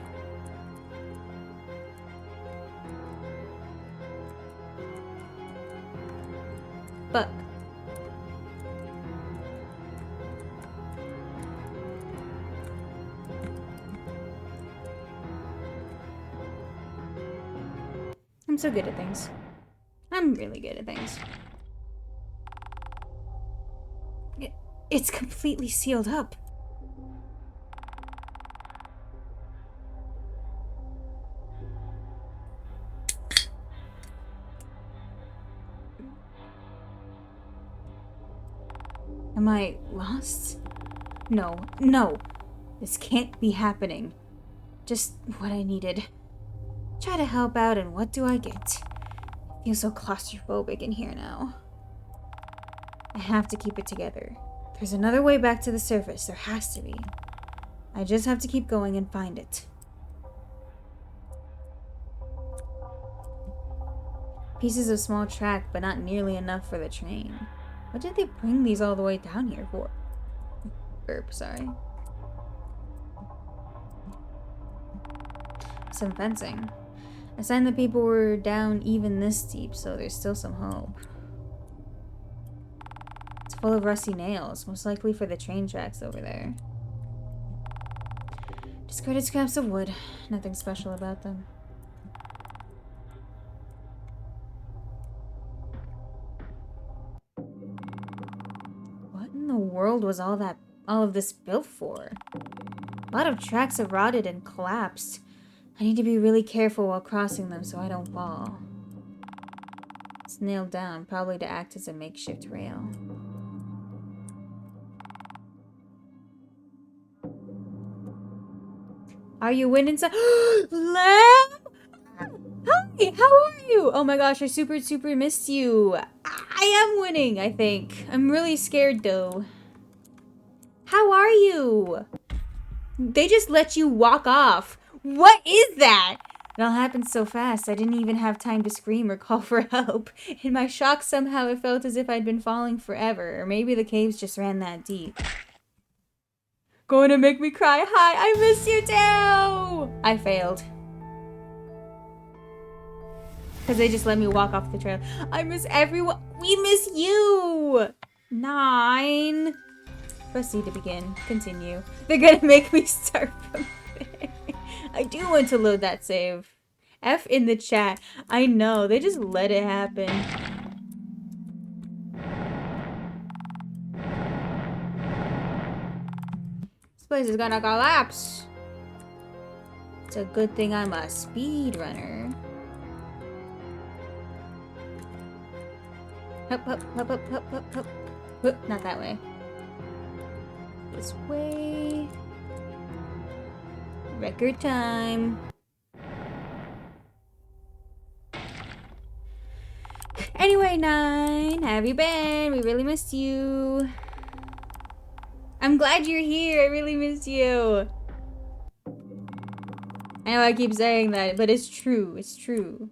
But I'm so good at things. I'm really good at things. It's completely sealed up. Am I lost? No. This can't be happening. Just what I needed. Try to help out, and what do I get? I feel so claustrophobic in here now. I have to keep it together. There's another way back to the surface. There has to be. I just have to keep going and find it. Pieces of small track, but not nearly enough for the train. What did they bring these all the way down here for? Sorry. Some fencing. A sign that people were down even this deep, so there's still some hope. It's full of rusty nails, most likely for the train tracks over there. Discarded scraps of wood. Nothing special about them. What in the world was all of this built for? A lot of tracks have rotted and collapsed. I need to be really careful while crossing them so I don't fall. It's nailed down, probably to act as a makeshift rail. Are you winning some? Lamb? Hey, how are you? Oh my gosh, I super missed you. I am winning, I think. I'm really scared though. How are you? They just let you walk off. What is that? It all happened so fast, I didn't even have time to scream or call for help. In my shock, somehow it felt as if I'd been falling forever, or maybe the caves just ran that deep. Going to make me cry. Hi, I miss you too! I failed. Because they just let me walk off the trail. I miss everyone. We miss you! 9. Proceed to begin. Continue. They're gonna make me start from there. I do want to load that save. F in the chat. I know. They just let it happen. This place is gonna collapse. It's a good thing I'm a speedrunner. Hup, hup, hup, hup, hup, hup, hup. Hup, not that way. This way. Record time. Anyway, 9, have you been? We really missed you. I'm glad you're here. I really missed you. I know I keep saying that, but it's true. It's true.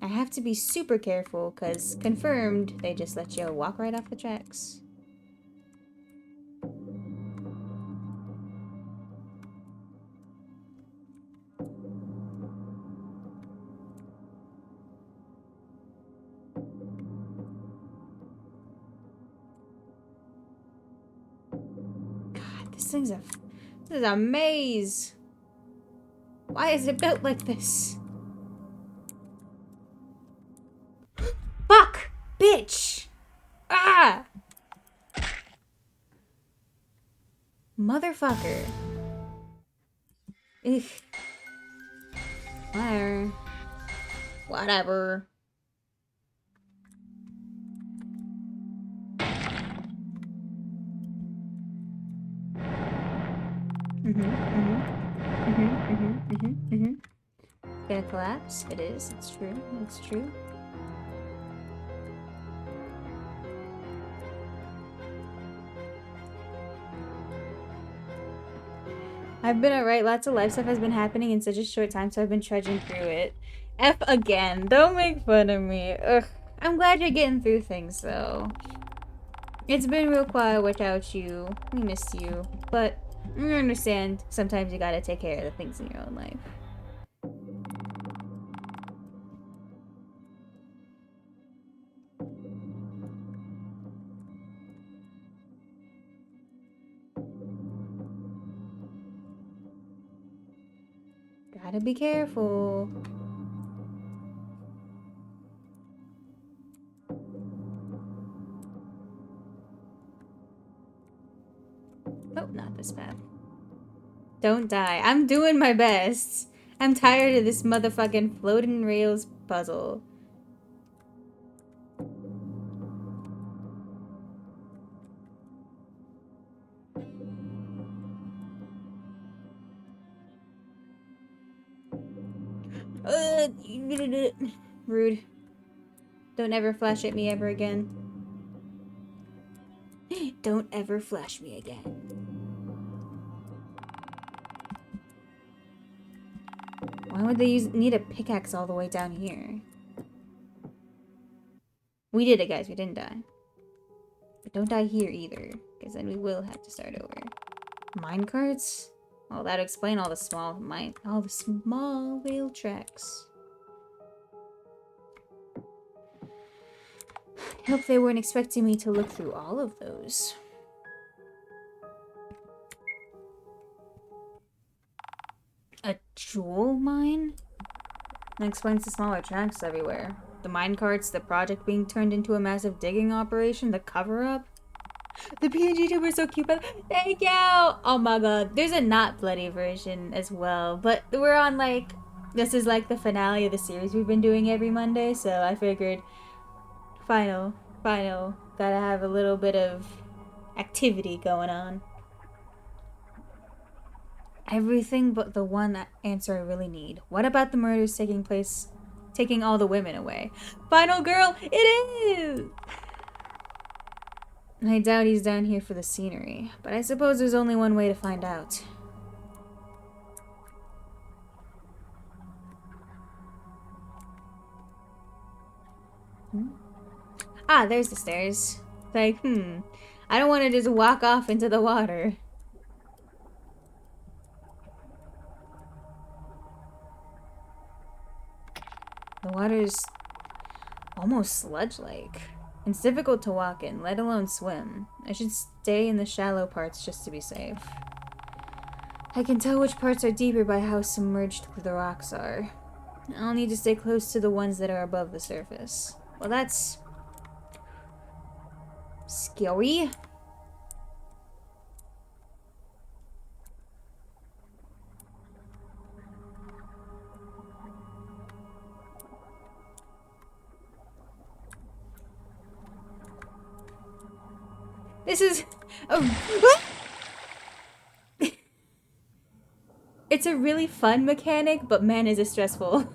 I have to be super careful, because confirmed, they just let you walk right off the tracks. God, this is a maze. Why is it built like this? Fuck! Bitch! Ah! Motherfucker. Ugh. Whatever. Whatever. Gonna collapse? It is. It's true. It's true. I've been alright. Lots of life stuff has been happening in such a short time, so I've been trudging through it. F again. Don't make fun of me. Ugh. I'm glad you're getting through things, though. It's been real quiet without you. We missed you. But I understand sometimes you gotta take care of the things in your own life. Gotta be careful. Oh, not this path. Don't die. I'm doing my best. I'm tired of this motherfucking floating rails puzzle. Rude. Don't ever flash at me ever again. Don't ever flash me again. Why would they need a pickaxe all the way down here? We did it, guys. We didn't die. But don't die here either, because then we will have to start over. Minecarts? Well, that'd explain all the small rail tracks. I hope they weren't expecting me to look through all of those. A jewel mine? That explains the smaller tracks everywhere. The minecarts, the project being turned into a massive digging operation, the cover-up. The PNG tube are so cute, but thank you! Oh my god, there's a not bloody version as well, but we're on like, this is like the finale of the series we've been doing every Monday, so I figured, final, gotta have a little bit of activity going on. Everything but the one answer I really need. What about the murders taking all the women away? Final girl, it is! I doubt he's down here for the scenery, but I suppose there's only one way to find out. Ah, there's the stairs. Like, I don't want to just walk off into the water. The water's almost sludge-like. It's difficult to walk in, let alone swim. I should stay in the shallow parts just to be safe. I can tell which parts are deeper by how submerged the rocks are. I'll need to stay close to the ones that are above the surface. Well, that's scary. This is it's a really fun mechanic, but man, is it stressful.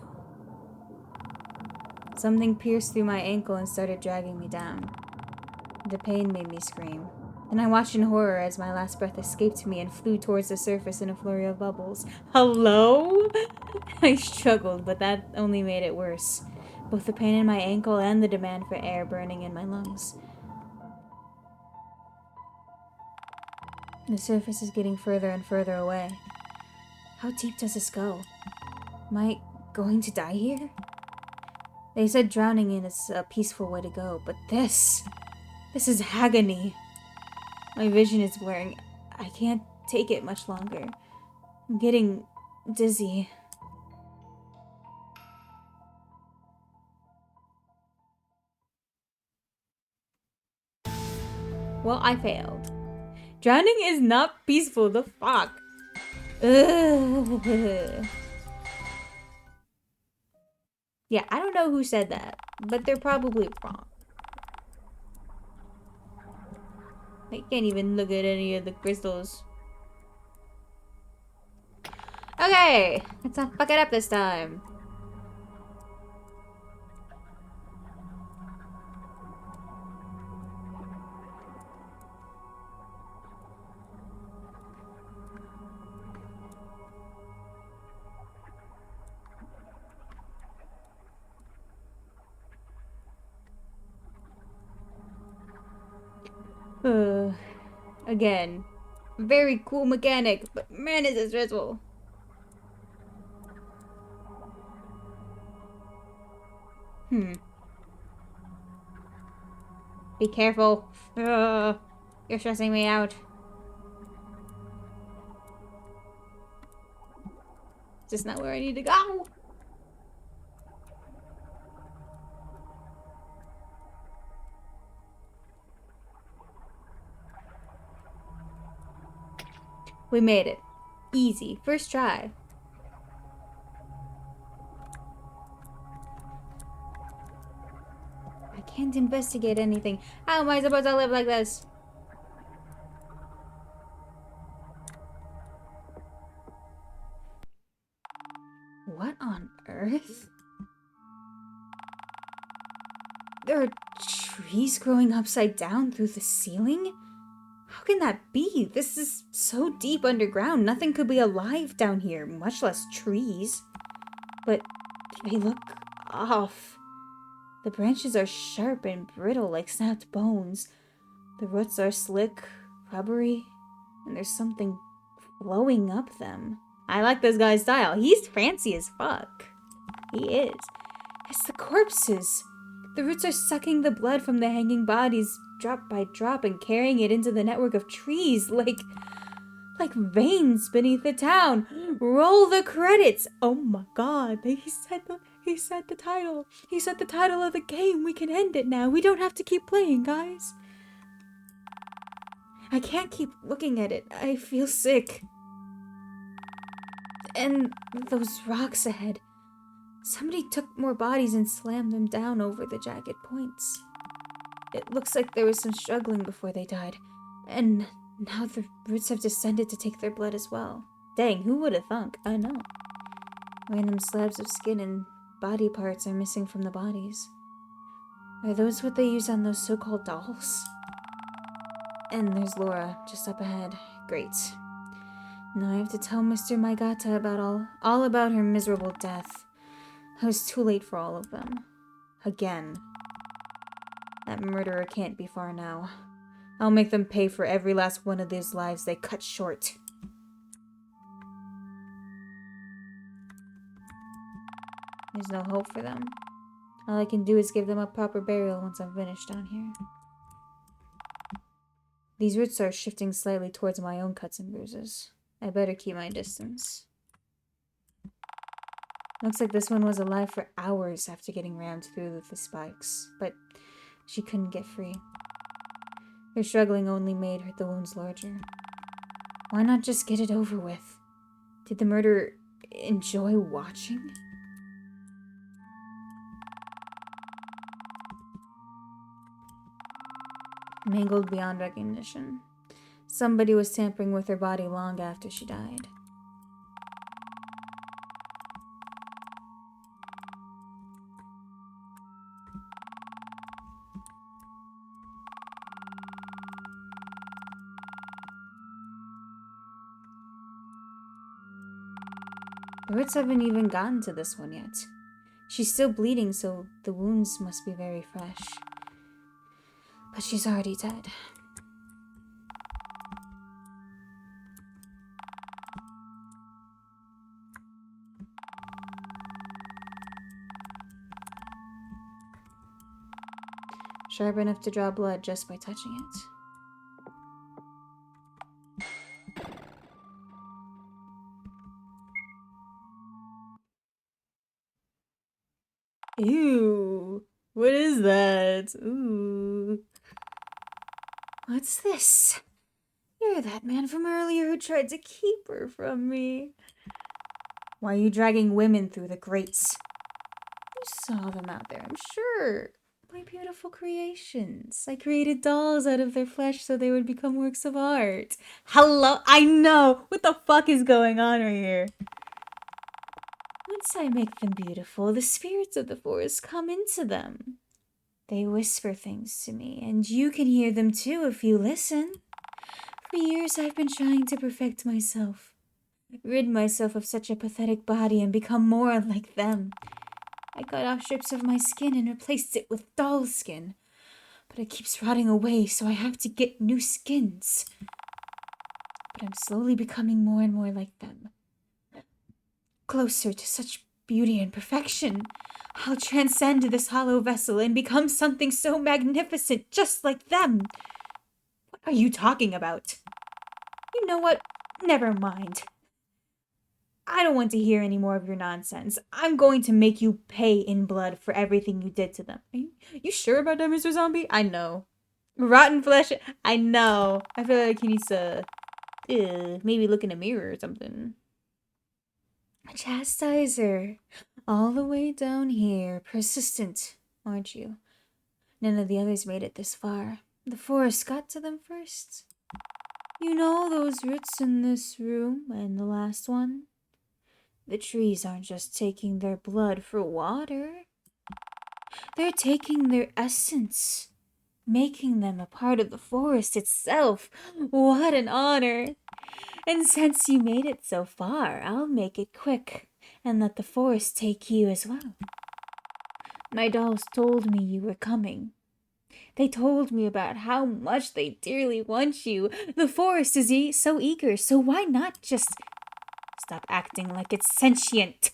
Something pierced through my ankle and started dragging me down. The pain made me scream. Then I watched in horror as my last breath escaped me and flew towards the surface in a flurry of bubbles. Hello? I struggled, but that only made it worse. Both the pain in my ankle and the demand for air burning in my lungs. The surface is getting further and further away. How deep does this go? Am I going to die here? They said drowning in is a peaceful way to go, but this is agony. My vision is blurring. I can't take it much longer. I'm getting dizzy. Well, I failed. Drowning is not peaceful, the fuck? Ugh. Yeah, I don't know who said that, but they're probably wrong. I can't even look at any of the crystals. Okay, let's not fuck it up this time. Again, very cool mechanic, but man, is it stressful. Be careful. You're stressing me out. Is this not where I need to go? We made it. Easy. First try. I can't investigate anything. How am I supposed to live like this? What on earth? There are trees growing upside down through the ceiling? How can that be? This is so deep underground. Nothing could be alive down here, much less trees. But they look off. The branches are sharp and brittle like snapped bones. The roots are slick, rubbery, and there's something flowing up them. I like this guy's style. He's fancy as fuck. He is. It's the corpses. The roots are sucking the blood from the hanging bodies drop by drop and carrying it into the network of trees like veins beneath the town. Roll the credits. Oh my god. He said the title. He said the title of the game. We can end it now. We don't have to keep playing, guys. I can't keep looking at it. I feel sick. And those rocks ahead. Somebody took more bodies and slammed them down over the jagged points. It looks like there was some struggling before they died. And now the roots have descended to take their blood as well. Dang, who would have thunk? I know. Random slabs of skin and body parts are missing from the bodies. Are those what they use on those so-called dolls? And there's Laura, just up ahead. Great. Now I have to tell Mr. Maigata about all about her miserable death. I was too late for all of them. Again. That murderer can't be far now. I'll make them pay for every last one of those lives they cut short. There's no hope for them. All I can do is give them a proper burial once I'm finished down here. These roots are shifting slightly towards my own cuts and bruises. I better keep my distance. Looks like this one was alive for hours after getting rammed through with the spikes, but she couldn't get free. Her struggling only made the wounds larger. Why not just get it over with? Did the murderer enjoy watching? Mangled beyond recognition. Somebody was tampering with her body long after she died. The roots haven't even gotten to this one yet. She's still bleeding, so the wounds must be very fresh. But she's already dead. Sharp enough to draw blood just by touching it. Ew. What is that? Ooh. What's this? You're that man from earlier who tried to keep her from me. Why are you dragging women through the grates? You saw them out there, I'm sure. My beautiful creations. I created dolls out of their flesh so they would become works of art. Hello? I know! What the fuck is going on right here? Once I make them beautiful, the spirits of the forest come into them. They whisper things to me, and you can hear them too if you listen. For years I've been trying to perfect myself. Rid myself of such a pathetic body and become more like them. I cut off strips of my skin and replaced it with doll skin. But it keeps rotting away, so I have to get new skins. But I'm slowly becoming more and more like them. Closer to such beauty and perfection. I'll transcend this hollow vessel and become something so magnificent, just like them. What are you talking about? You know what? Never mind. I don't want to hear any more of your nonsense. I'm going to make you pay in blood for everything you did to them. Are you sure about that, Mr. Zombie? I know. Rotten flesh? I know. I feel like he needs to maybe look in a mirror or something. A chastiser. All the way down here. Persistent, aren't you? None of the others made it this far. The forest got to them first. You know those roots in this room and the last one? The trees aren't just taking their blood for water. They're taking their essence, making them a part of the forest itself. What an honor! And since you made it so far, I'll make it quick and let the forest take you as well. My dolls told me you were coming. They told me about how much they dearly want you. The forest is so eager, so why not just stop acting like it's sentient?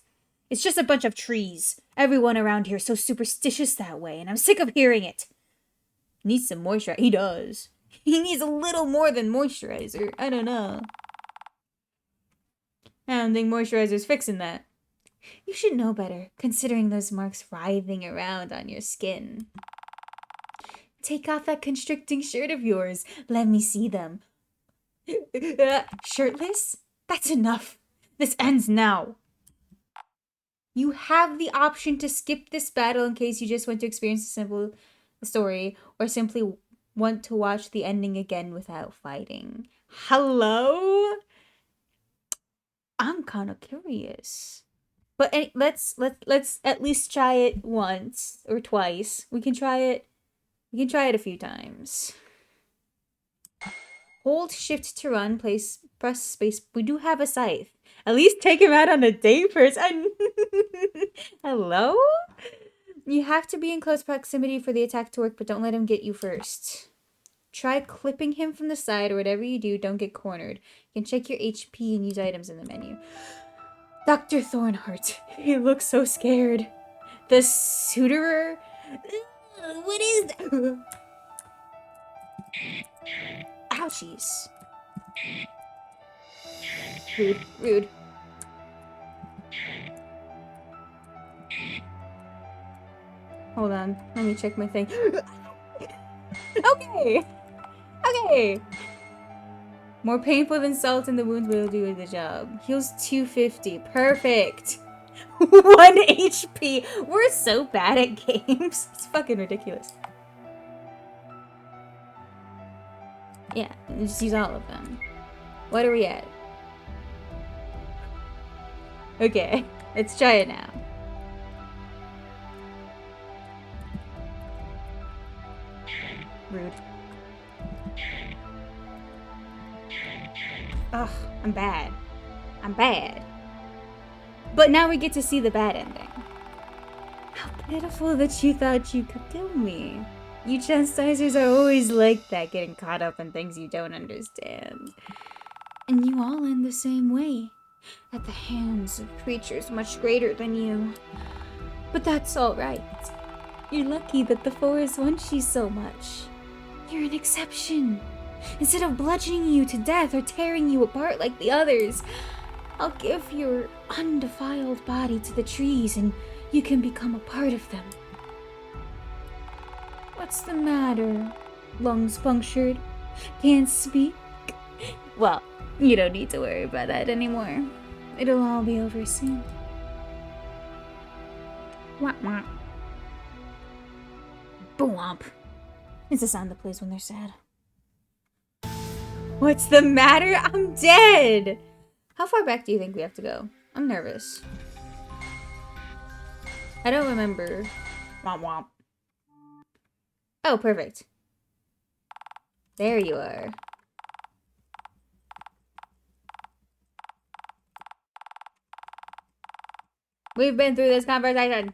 It's just a bunch of trees. Everyone around here is so superstitious that way, and I'm sick of hearing it. Needs some moisturizer. He does. He needs a little more than moisturizer. I don't know. I don't think moisturizer's fixing that. You should know better, considering those marks writhing around on your skin. Take off that constricting shirt of yours. Let me see them. Shirtless? That's enough. This ends now. You have the option to skip this battle in case you just want to experience a simple story or simply want to watch the ending again without fighting. Hello? I'm kind of curious. But let's at least try it once or twice. We can try it. We can try it a few times. Hold shift to run. Press space. We do have a scythe. At least take him out on a date first. Hello? You have to be in close proximity for the attack to work, but don't let him get you first. Try clipping him from the side, or whatever you do, don't get cornered. You can check your HP and use items in the menu. Dr. Thornheart. He looks so scared. The suitorer? What is that? Ouchies. Rude. Rude. Hold on. Let me check my thing. Okay. Okay. More painful than salt in the wounds will do the job. Heals 250. Perfect. 1 HP. We're so bad at games. It's fucking ridiculous. Yeah, just use all of them. What are we at? Okay, let's try it now. Rude. Ugh, I'm bad. I'm bad. But now we get to see the bad ending. How pitiful that you thought you could kill me. You chastisers are always like that, getting caught up in things you don't understand. And you all end the same way, at the hands of creatures much greater than you. But that's alright. You're lucky that the forest wants you so much. You're an exception. Instead of bludgeoning you to death or tearing you apart like the others, I'll give your undefiled body to the trees and you can become a part of them. What's the matter? Lungs punctured? Can't speak? Well, you don't need to worry about that anymore. It'll all be over soon. Wah wah. Boomp. It's the sound that plays when they're sad. What's the matter? I'm dead! How far back do you think we have to go? I'm nervous. I don't remember. Womp womp. Oh, perfect. There you are. We've been through this conversation.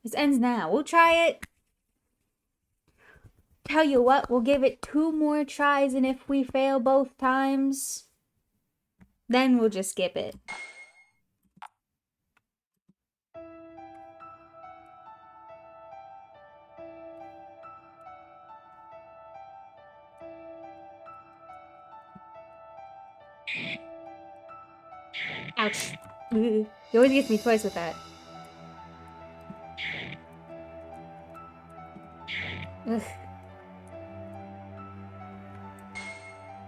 This ends now. We'll try it. Tell you what, we'll give it 2 more tries, and if we fail both times, then we'll just skip it. Ouch. He always gets me twice with that. Ugh.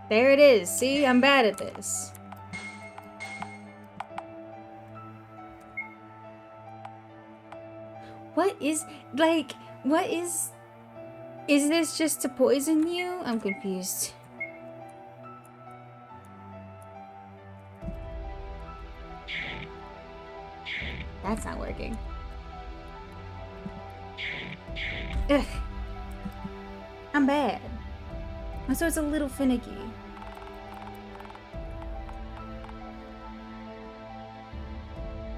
There it is. See, I'm bad at this. What is, like, what is this just to poison you? I'm confused. That's not working. Ugh. I'm bad. So it's a little finicky.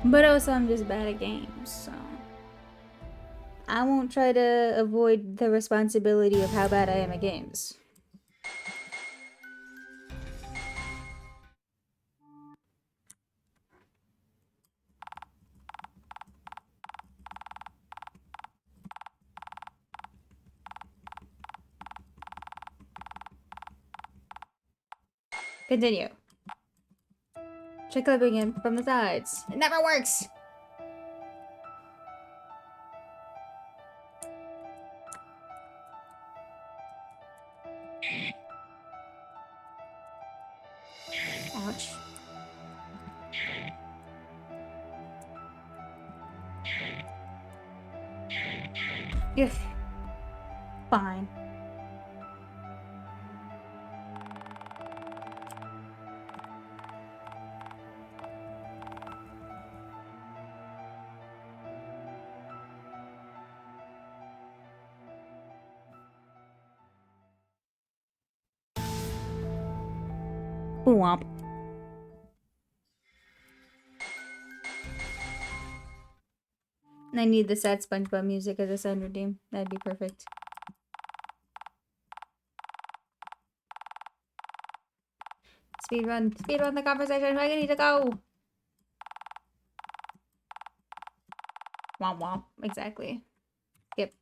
But also I'm just bad at games, so I won't try to avoid the responsibility of how bad I am at games. Continue. Try clipping him from the sides. It never works! Ouch. Ugh. Fine. Womp. I need the sad SpongeBob music as a sound redeem. That'd be perfect. Speedrun. Speedrun the conversation. I need to go. Womp womp. Exactly. Yep.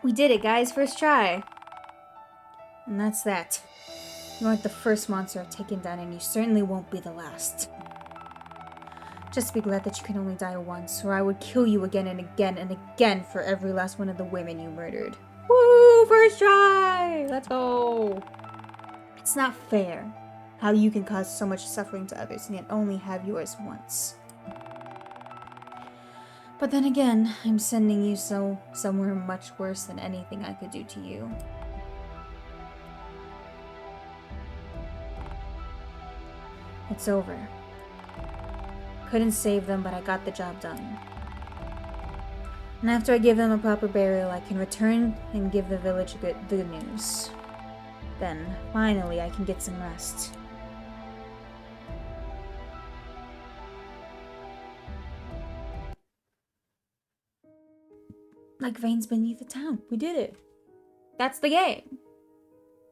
We did it, guys. First try. And that's that. You aren't the first monster I've taken down, and you certainly won't be the last. Just be glad that you can only die once, or I would kill you again and again and again for every last one of the women you murdered. Woo! First try! Let's go! It's not fair how you can cause so much suffering to others and yet only have yours once. But then again, I'm sending you somewhere much worse than anything I could do to you. It's over. Couldn't save them, but I got the job done. And after I give them a proper burial, I can return and give the village good news. Then, finally, I can get some rest. Like veins beneath the town. We did it. That's the game.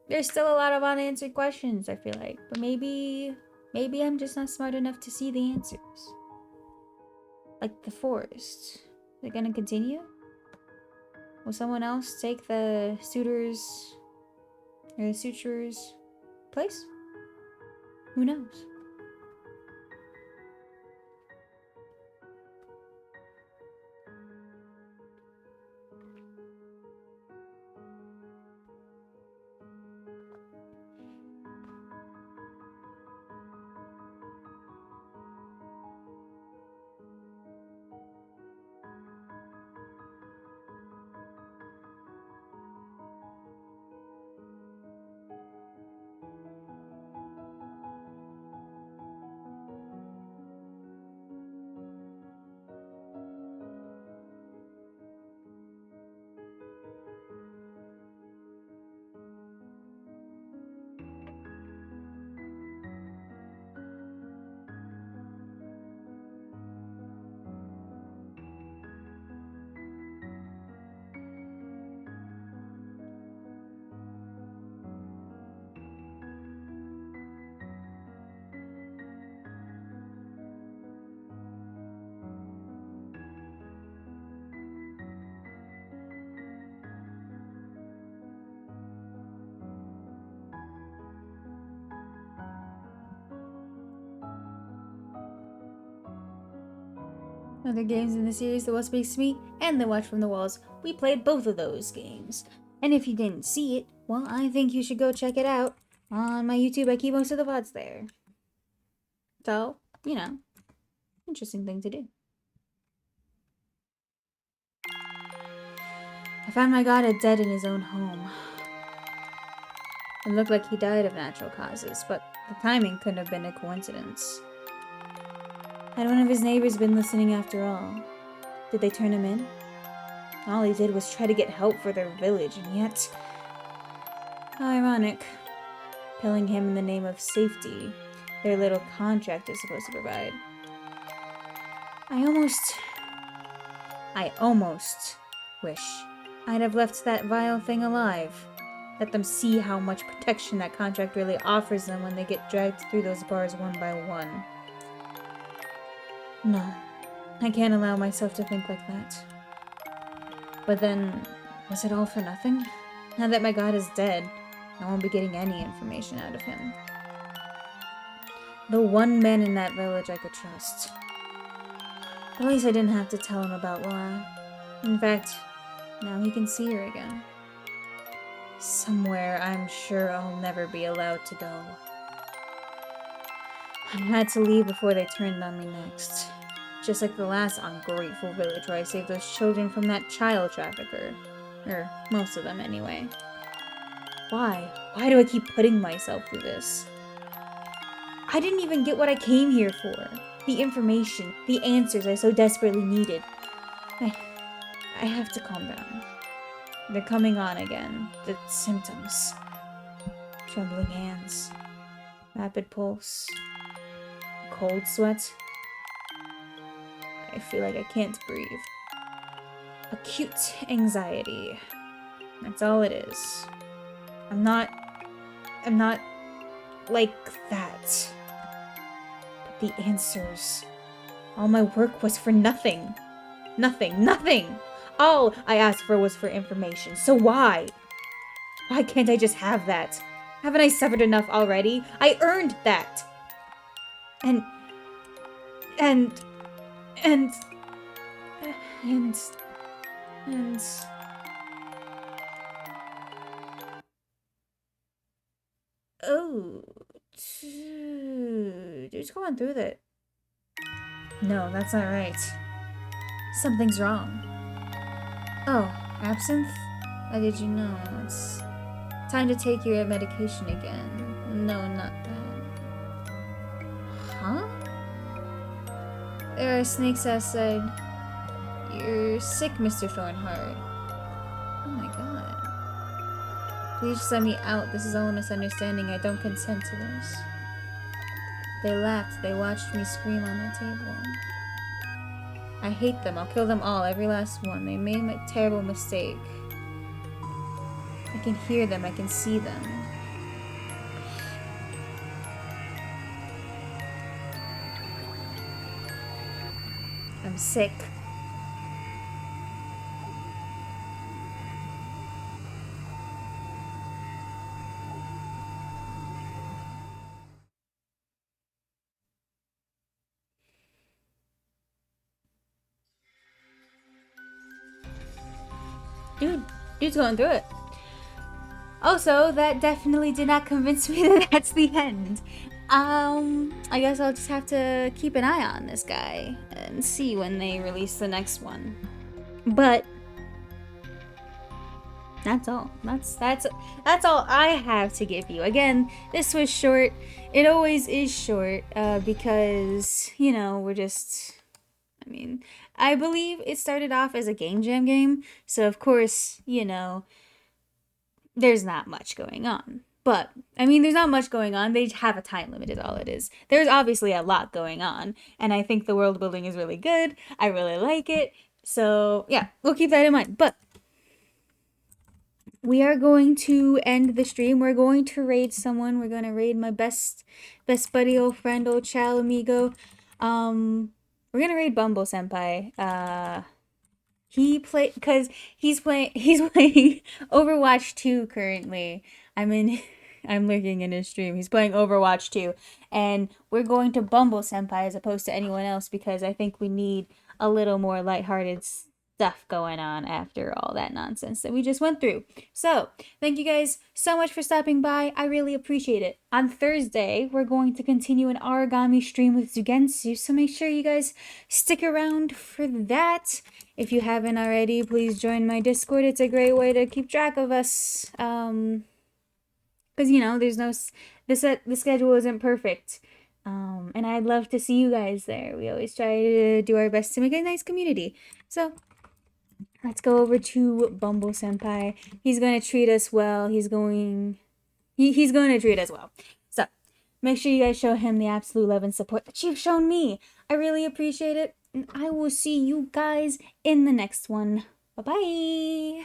There's still a lot of unanswered questions, I feel like. But maybe I'm just not smart enough to see the answers. Like the forest. They're gonna continue? Will someone else take the suturer's place? Who knows? Other games in the series, The What Speaks to Me and The Watch from the Walls, we played both of those games. And if you didn't see it, well, I think you should go check it out. On my YouTube, I keep most of the VODs there. So, you know, interesting thing to do. I found my god dead in his own home. It looked like he died of natural causes, but the timing couldn't have been a coincidence. Had one of his neighbors been listening after all? Did they turn him in? All he did was try to get help for their village, and yet... How ironic. Killing him in the name of safety, their little contract is supposed to provide. I almost wish I'd have left that vile thing alive. Let them see how much protection that contract really offers them when they get dragged through those bars one by one. No, I can't allow myself to think like that. But then, was it all for nothing? Now that my god is dead, I won't be getting any information out of him. The one man in that village I could trust. At least I didn't have to tell him about Laura. In fact, now he can see her again. Somewhere I'm sure I'll never be allowed to go. I had to leave before they turned on me next. Just like the last ungrateful village where I saved those children from that child trafficker. Or most of them anyway. Why? Why do I keep putting myself through this? I didn't even get what I came here for. The information, the answers I so desperately needed. I have to calm down. They're coming on again. The symptoms. Trembling hands. Rapid pulse. Cold sweat. I feel like I can't breathe. Acute anxiety. That's all it is. I'm not like that. But the answers. All my work was for nothing. Nothing. All I asked for was for information. So why? Why can't I just have that? Haven't I suffered enough already? I earned that. And oh, dude's going through that. No, that's not right. Something's wrong. Oh, absinthe? How did you know? It's time to take your medication again. No, not that. Huh? There are snakes outside. You're sick, Mr. Thornheart. Oh my god. Please just let me out. This is all a misunderstanding. I don't consent to this. They laughed. They watched me scream on their table. I hate them. I'll kill them all. Every last one. They made a terrible mistake. I can hear them. I can see them. I'm sick. Dude's going through it. Also, that definitely did not convince me that that's the end. I guess I'll just have to keep an eye on this guy and see when they release the next one. But that's all. That's all I have to give you. Again, this was short. It always is short because, you know, we're just... I mean, I believe it started off as a game jam game, so of course, you know, there's not much going on. But, I mean, there's not much going on. They have a time limit is all it is. There's obviously a lot going on, and I think the world building is really good. I really like it. So, yeah, we'll keep that in mind. But we are going to end the stream. We're going to raid someone. We're going to raid my best buddy, old friend, old Chal amigo. We're gonna raid Bumble Senpai. He's playing Overwatch 2 currently. I'm lurking in his stream. He's playing Overwatch 2. And we're going to Bumble Senpai as opposed to anyone else because I think we need a little more lighthearted stuff going on after all that nonsense that we just went through. So, thank you guys so much for stopping by. I really appreciate it. On Thursday, we're going to continue an origami stream with Zugensu, so make sure you guys stick around for that. If you haven't already, please join my Discord. It's a great way to keep track of us. Because, you know, the schedule isn't perfect. And I'd love to see you guys there. We always try to do our best to make a nice community. So, let's go over to Bumble Senpai. He's going to treat us well. He's going to treat us well. So, make sure you guys show him the absolute love and support that you've shown me. I really appreciate it. And I will see you guys in the next one. Bye-bye.